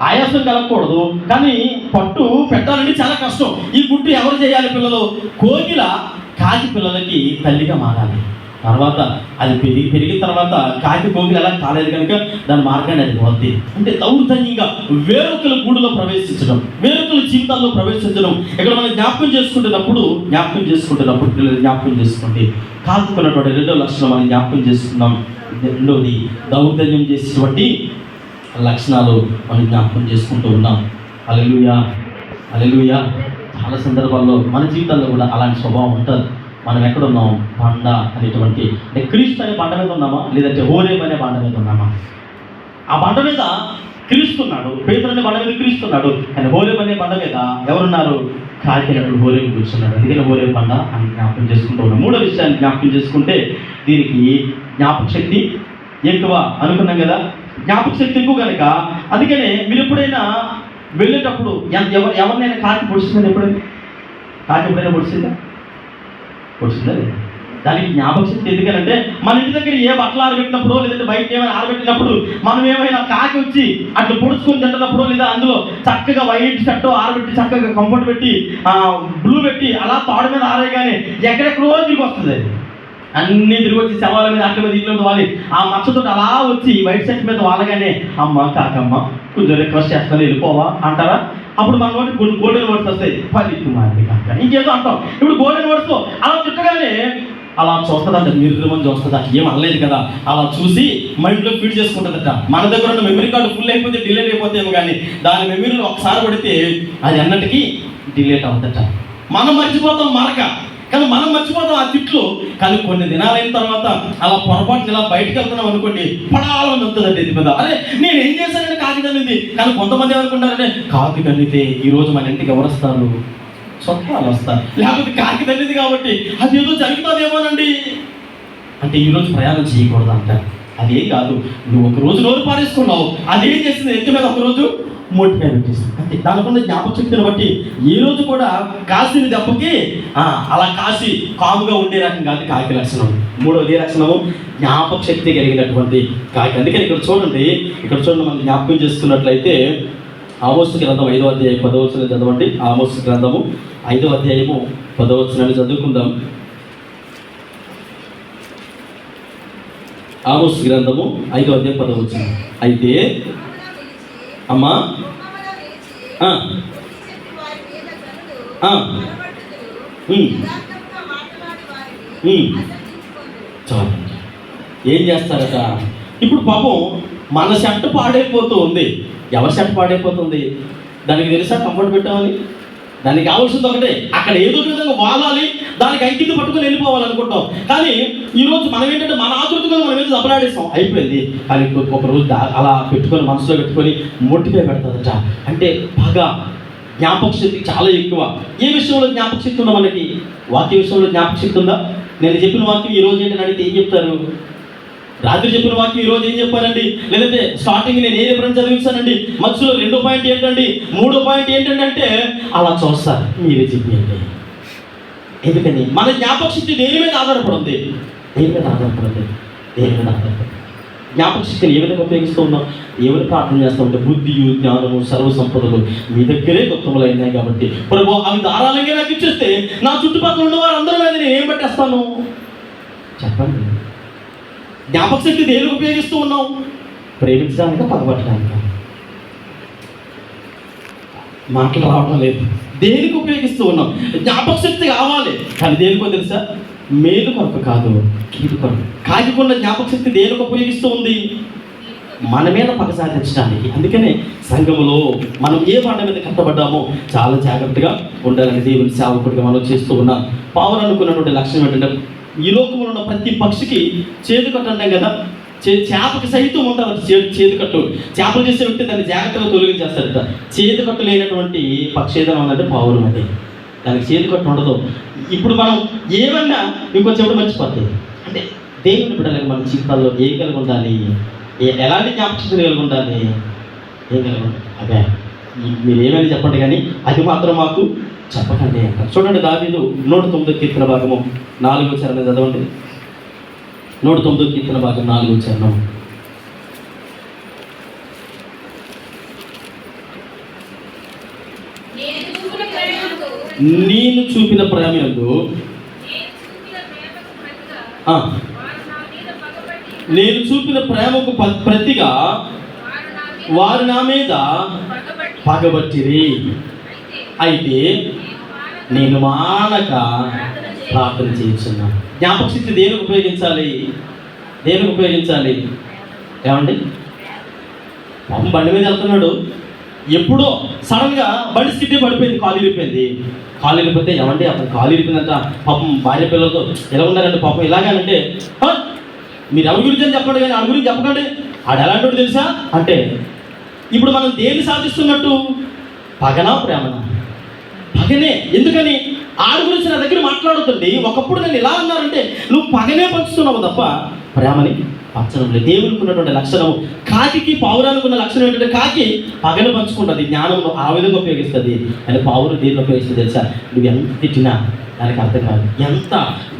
ఆయాసం కలగకూడదు, కానీ పట్టు పెట్టాలంటే చాలా కష్టం. ఈ గుడ్డు ఎవరు చేయాలి? పిల్లలు. కోకిల కాకి పిల్లలకి తల్లిగా మారాలి. తర్వాత అది పెరిగిన తర్వాత కాకి కోకిల ఎలా కాలేదు కనుక దాని మార్గాన్ని అది పోద్ది. అంటే దౌర్జన్యంగా వేరొకల గూడులో ప్రవేశించడం, వేరొకల జీవితాల్లో ప్రవేశించడం. ఇక్కడ మనం జ్ఞాపకం చేసుకుంటున్నప్పుడు పిల్లలు జ్ఞాపకం చేసుకోండి. కాకున్నటువంటి రెండో లక్షణం మనం జ్ఞాపకం చేసుకున్నాం. రెండోది దౌర్జన్యం చేసేటువంటి లక్షణాలు మనం జ్ఞాపకం చేసుకుంటూ ఉన్నాం. హల్లెలూయా, హల్లెలూయా. చాలా సందర్భాల్లో మన జీవితాల్లో కూడా అలాంటి స్వభావం ఉంటుంది. మనం ఎక్కడున్నాం? బండ అనేటువంటి, అంటే క్రీస్తు అనే బండ మీద ఉన్నామా, లేదంటే హోరేబ్ అనే బండ మీద ఉన్నామా? ఆ బండ మీద క్రీస్తున్నాడు, పేతురు అనే బండ మీద క్రీస్తున్నాడు, కానీ హోరేబ్ అనే బండ మీద ఎవరున్నారు? కాకినప్పుడు హోరేబ్ కూర్చున్నాడు. అందుకని హోరేబ్ బండ అని జ్ఞాపకం చేసుకుంటూ ఉన్నాం. మూడో విషయాన్ని జ్ఞాపకం చేసుకుంటే దీనికి జ్ఞాపక శక్తి ఎక్కువ అనుకున్నాం కదా, జ్ఞాపక శక్తి ఎక్కువ కనుక అందుకనే మీరు ఎప్పుడైనా వెళ్ళేటప్పుడు ఎవరినైనా కాకి పొడిచిందని ఎప్పుడైనా పొడిచిందా? దానికి జ్ఞాపక శక్తి ఎందుకనంటే మన ఇంటి దగ్గర ఏ బట్టలు ఆరబెట్టినప్పుడు లేదంటే బయట ఏమైనా ఆరబెట్టినప్పుడు మనం ఏమైనా కాకి వచ్చి అట్లా పొడుచుకొని తింటున్నప్పుడు, లేదా అందులో చక్కగా వైట్ షర్ట్ ఆరబెట్టి చక్కగా కంఫర్ట్ పెట్టి బ్లూ పెట్టి అలా తాడు మీద ఆరేగానే ఎక్కడెక్కడో తిరిగి వస్తుంది. అన్నీ తిరిగి వచ్చి శవాల మీద అట్ల మీద ఇంట్లో వాలి ఆ మచ్చతో అలా వచ్చి వైట్ షర్ట్ మీద వాళ్ళగానే అమ్మ కాకమ్మ కొంచెం రిక్వెస్ట్ చేస్తాను వెళ్ళిపోవా అంటారా? అప్పుడు మన నోటి గోల్డెన్ వర్డ్స్ వస్తాయి, పది కుమారుడి కాక ఇంకేదో అంటాం. ఇప్పుడు గోల్డెన్ వర్డ్స్ అలా తిట్టగానే అలా చూస్తుందంట, నిర్మం చూస్తుందా, ఏం అనలేదు కదా, అలా చూసి మైండ్లో ఫీడ్ చేసుకుంటుందట. మన దగ్గర ఉన్న మెమరీ కార్డు ఫుల్ అయిపోతే డిలీట్ అయిపోతేమో, కానీ దాని మెమరీలో ఒకసారి పడితే అది అన్నటికీ డిలీట్ అవుతుందట. మనం మర్చిపోతాం మరక, కానీ మనం మర్చిపోతాం ఆ తిట్లు. కానీ కొన్ని దినాలైన తర్వాత అలా పొరపాటున ఇలా బయటకు వెళ్తున్నాం అనుకోండి, పడాలని వస్తుందండి ఇది మీద. అరే నేను ఏం చేశానంటే కాకి కన్నింది. కానీ కొంతమంది ఏమనుకుంటారంటే కాకి కన్నితే ఈరోజు మన ఇంటికి ఎవరు వస్తారు? చుట్టాలు వస్తారు. లేకపోతే కాకి తల్లిది కాబట్టి అది ఏదో జరుగుతుందేమోనండి అంటే ఈరోజు ప్రయాణం చేయకూడదు అంటారు. అదేం కాదు, నువ్వు ఒక రోజు నోరు పారేసుకున్నావు, అదేం చేసింది ఎత్తి మీద ఒకరోజు మొట్టిగా పెట్టేస్తుంది అంతే. దానికున్న జ్ఞాపక శక్తిని బట్టి ఈ రోజు కూడా కాసిన దెబ్బకి అలా కాసి కాముగా ఉండే రకం కాదు కాకి లక్షణం. మూడవది లక్షణము జ్ఞాపక శక్తి కలిగినటువంటి కాకి. అందుకని ఇక్కడ చూడండి మనం జ్ఞాపకం చేసుకున్నట్లయితే ఆమోసు గ్రంథం 5వ అధ్యాయం 10వ వచనం చదవండి. ఆమోసు గ్రంథము 5వ అధ్యాయము 10వ వచనాన్ని చదువుకుందాం. ఆమోసు గ్రంథము 5వ అధ్యాయం 10వ వచనం. అయితే అమ్మా ఆ, ఆ, చాలు. ఏం చేస్తారట ఇప్పుడు పాపం మన షర్ట్ పాడైపోతూ ఉంది. ఎవరి షర్ట్ పాడైపోతుంది? దానికి తెలుసా కంఫర్ట్ పెట్టామని? దానికి కావాల్సింది ఒకటే, అక్కడ ఏదో ఒక విధంగా వాలాలి, దానికి అంకితం పట్టుకొని వెళ్ళిపోవాలనుకుంటాం. కానీ ఈరోజు మనం ఏంటంటే మన ఆతృతగా మనం ఏదో దెబ్బలాడేస్తాం, అయిపోయింది. కానీ ఒక రోజు అలా పెట్టుకొని మనసులో పెట్టుకొని మొట్టిగా పెడతాదట. అంటే పగ, జ్ఞాపక శక్తి చాలా ఎక్కువ. ఏ విషయంలో జ్ఞాపక శక్తి ఉందా మనకి? వాక్య విషయంలో జ్ఞాపక శక్తి ఉందా? నేను చెప్పిన వాక్యం ఈ రోజు ఏంటని అడిగితే ఏం చెప్తారు? రాత్రి చెప్పిన వాక్యం ఈరోజు ఏం చెప్పారండి? లేదంటే స్టార్టింగ్ నేను ఏ రిఫరెన్స్ చదివించానండి, మధ్యలో 2 పాయింట్ ఏంటండి, 3 పాయింట్ ఏంటండి అంటే అలా చూస్తారు. మీరే చెప్పండి. ఎందుకని? మన జ్ఞాపక శక్తి దేని మీద ఆధారపడింది? దేని మీద ఆధారపడింది? దేని మీద ఆధారపడింది? జ్ఞాపక శక్తిని ఏ విధంగా ఉపయోగిస్తూ ఉన్నాం? ఎవరు ప్రార్థన చేస్తూ ఉంటే బుద్ధియు జ్ఞానము సర్వ సంపదలు మీ దగ్గరే గొప్పములు అయినాయి కాబట్టి ప్రభు అవి ధారాళంగా నాకు ఇచ్చేస్తే నా చుట్టుపక్కల ఉన్న వారు అందరి మీద నేను ఏం పట్టేస్తాను? చెప్పండి. జ్ఞాపక శక్తి దేనికి ఉపయోగిస్తూ ఉన్నాం? ప్రేమించడానికి, పగబట్టడానికి? మాటలు రావడం లేదు. దేనికి ఉపయోగిస్తూ ఉన్నాం? జ్ఞాపక శక్తి కావాలి, కానీ దేనికో తెలుసా? మేలు కొరకు కాదు, కీడు కొరకు. కాగికున్న జ్ఞాపక శక్తి దేనికి ఉపయోగిస్తూ ఉంది? మన మీద పగ సాధించడానికి. అందుకనే సంఘములో మనం ఏ బండ మీద కట్టబడ్డామో చాలా జాగ్రత్తగా ఉండాలని దేవుని సేవకుడిగా మనం చేస్తూ ఉన్నాం. పావులు అనుకున్నటువంటి లక్ష్యం ఏంటంటే, ఈ లోకంలో ఉన్న ప్రతి పక్షికి చేదు కట్టు అంటాం కదా, చేపకి సైతం ఉంటుంది చేదు కట్టు. చేపలు చేసే వ్యక్తి దాన్ని జాగ్రత్తగా తొలగించేస్తాడట. చేదు కట్టు లేనటువంటి పక్షి ఏదైనా ఉందంటే పావురం. అంటే దానికి చేదు కట్టు ఉండదు. ఇప్పుడు మనం ఏమన్నా ఇంకొంచెం మర్చిపోతాయి. అంటే దేవుని బిడ్డలకి మన జీవితాల్లో ఏం కలిగి ఉండాలి? ఎలాంటి జ్ఞాపకశక్తిని కలిగి ఉండాలి? ఏం కలిగి ఉండాలి? అదే మీరు ఏమైనా చెప్పండి, కానీ అది మాత్రం మాకు చెప్పకండి అంటారు. చూడండి, దావీదు 109వ కీర్తన భాగము 4వ చరణం చదవండి. 109వ కీర్తన భాగం 4వ చరణం. నేను చూపిన ప్రేమయందు నేను చూపిన ప్రేమకు ప్రతిగా వారు నా మీద పగబట్టిరి. అయితే నేను మానక ప్రార్థన చేయించున్నాను. జ్ఞాపక శక్తి దేనికి ఉపయోగించాలి? దేనికి ఉపయోగించాలి? ఏమండి, పాపం బండి మీద వెళ్తున్నాడు, ఎప్పుడో సడన్గా బండి స్కిడ్ పడిపోయింది, కాలు ఇరిపోయింది. కాలు ఇరిపోతే ఏమండి అతను కాలు ఇరిపోయిందంట, పాపం భార్య పిల్లలతో ఎలా ఉన్నారంటే పాపం ఇలాగానంటే, మీరు ఎవరి గురించి అని చెప్పండి, కానీ ఆడి గురించి చెప్పకండి, ఆడు ఎలాంటి తెలుసా అంటే, ఇప్పుడు మనం దేన్ని సాధిస్తున్నట్టు? పగనా ప్రేమనా? పగనే. ఎందుకని? ఆడి గురించి నా దగ్గర మాట్లాడుతుంది. ఒకప్పుడు నేను ఇలా అన్నారంటే నువ్వు పగనే పంచుతున్నావు తప్ప ప్రేమని పంచడం లేదు. దేవునికి ఉన్నటువంటి లక్షణము, కాకి పావురానికి ఉన్న లక్షణం ఏంటంటే కాకి పగను పంచుకుంటుంది, జ్ఞానంలో ఆ విధంగా ఉపయోగిస్తుంది. అని పావురు దేనిలో ఉపయోగిస్తుంది తెలుసా? నువ్వు ఎంత తిట్టినా దానికి అర్థం కాదు, ఎంత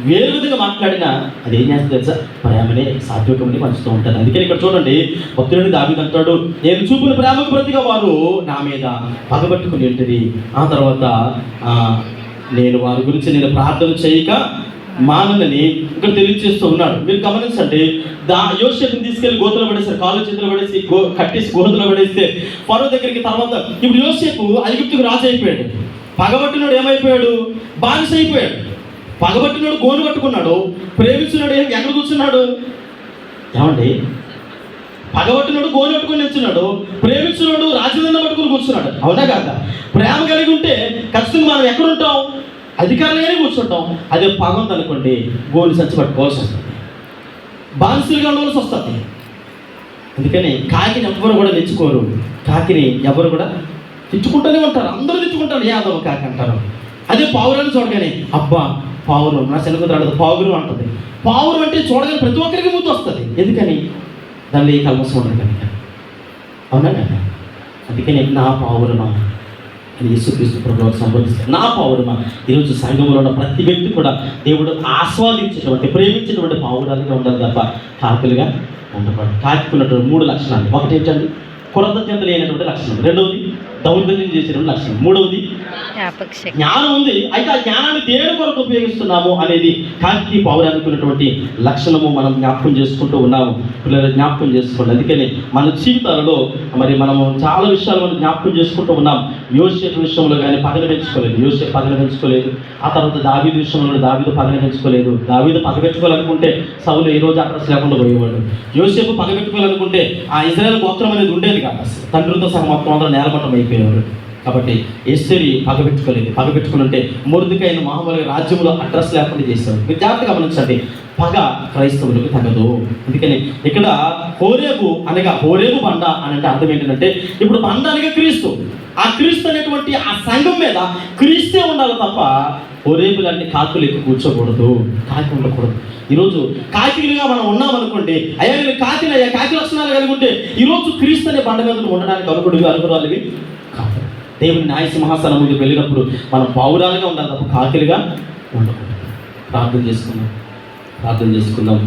వేరే విధంగా మాట్లాడినా అది ఏం చేస్తుంది తెలుసా? ప్రేమనే, సాత్వికమని పంచుతూ ఉంటుంది. అందుకని ఇక్కడ చూడండి, భక్తుడిని దావీదు అంటాడు, నేను చూపిన ప్రేమకు ప్రతిగా వారు నా మీద పగబట్టుకుని ఉంటుంది. ఆ తర్వాత నేను వారి గురించి నేను ప్రార్థన చేయక మానని ఇక్కడ తెలియజేస్తూ ఉన్నాడు. మీరు గమనించండి, యోసేపుని తీసుకెళ్లి గోతులో పడేస్తారు, కాళ్ళు చేతులు పడేసి కట్టేసి గోతులో పడేస్తే ఫరో దగ్గరికి. తర్వాత ఇప్పుడు యోసేపు ఐగుప్తుకు రాజు అయిపోయాడు. పగబట్టినోడు ఏమైపోయాడు? బానిస అయిపోయాడు. పగబట్టినోడు గోను పట్టుకున్నాడు, ప్రేమించినాడు ఎక్కడ కూర్చున్నాడు? ఏమండి, పగబట్టినోడు గోను పట్టుకుని నిల్చున్నాడు, ప్రేమించినోడు రాజదండ పట్టుకుని కూర్చున్నాడు. అవునా కాదా? ప్రేమ కలిగి ఉంటే ఖచ్చితంగా మనం ఎక్కడుంటాం? అధికారులుగానే కూర్చుంటాం. అదే పగ ఉందనుకోండి, గోను సంచి పట్టుకోవాల్సి వస్తుంది, బానిసలుగా ఉండవలసి వస్తుంది. అందుకని కాకిని ఎవ్వరు కూడా తెచ్చుకోరు, కాకిని ఎవరు కూడా తెచ్చుకుంటూనే ఉంటారు, అందరూ తెచ్చుకుంటారు, యాదవ కాకి అంటారు. అదే పావురాన్ని చూడగానే అబ్బా పావురం, నా చిన్నకుతాడు పావురం అంటుంది. పావురం అంటే చూడగానే ప్రతి ఒక్కరికి ముందు వస్తుంది. ఎందుకని? దానిలో ఏ కల్మసం ఉండదు కనుక. అవునా కదా? అందుకని నా పావురమా అని యేసుక్రీస్తు ప్రభువుకు సంబోధిస్తారు. నా పావురమా. ఈరోజు సంఘంలో ఉన్న ప్రతి వ్యక్తి కూడా దేవుడు ఆస్వాదించేటువంటి, ప్రేమించేటువంటి పావురాలుగా ఉండాలి తప్ప కాకులుగా ఉండకూడదు. కాకున్నటువంటి 3 లక్షణాలు. ఒకటి ఏంటండి? కృతజ్ఞత లేనటువంటి లక్షణం. రెండవది దౌర్జన్యం చేసేటువంటి లక్షణం. మూడవది జ్ఞానం ఉంది, అయితే ఆ జ్ఞానాన్ని దేని కొరకు ఉపయోగిస్తున్నాము అనేది కాకి పౌరానికి ఉన్నటువంటి లక్షణము మనం జ్ఞాపకం చేసుకుంటూ ఉన్నాము. పిల్లలు జ్ఞాపకం చేసుకోండి. అందుకని మన జీవితాలలో మరి మనము చాలా విషయాలు మనం జ్ఞాపకం చేసుకుంటూ ఉన్నాం. యోసేపు విషయంలో కానీ పగలు పెంచుకోలేదు, యోసేపు పగలు పెంచుకోలేదు. ఆ తర్వాత దావీదు విషయంలో దావీదు పగలు పెంచుకోలేదు. దావీదు పగ పెట్టుకోవాలనుకుంటే సౌలు ఏ రోజు అడ్రస్ లేకుండా పోయేవాడు. యోసేపు పగ పెట్టుకోవాలనుకుంటే ఆ ఇశ్రాయేలు గోత్రం అనేది ఉండేది కాదు, అసలు తండ్రితో సహా మొత్తం అందరూ నేలమట్టం అయిపోయేవారు. కాబట్టి ఎస్తేరి పగబెట్టుకోలేదు. పగబెట్టుకుని ఉంటే మొర్దెకైను మామూలుగా రాజ్యంలో అడ్రస్ లేకుండా చేశాడు. మీరు జాగ్రత్తగా గమనించండి, పగ క్రైస్తవులకు తగదు. అందుకని ఇక్కడ హోరేబు అనగా హోరేబు బండ అని అంటే అర్థం ఏంటంటే, ఇప్పుడు బండ అనగా క్రీస్తు. ఆ క్రీస్తు అనేటువంటి ఆ సంఘం మీద క్రీస్తే ఉండాలి తప్ప హోరేబు లాంటి కాకులు ఎక్కువ కూర్చోకూడదు, కాకి ఉండకూడదు. ఈరోజు కాకిలుగా మనం ఉన్నామనుకోండి, అయ్యా నేను కాకిని, అయ్యా కాకి లక్షణాలు కలిగి ఉంటే ఈరోజు క్రీస్తు అనే బండ మీద ఉండడానికి అనుకురాలివి కాదు. దేవుని న్యాయ సింహాసనం ముందుకు వెళ్ళినప్పుడు మనం పౌరాలుగా ఉండాలి తప్ప కాకిలుగా ఉండకూడదు. ప్రార్థన చేసుకుందాం.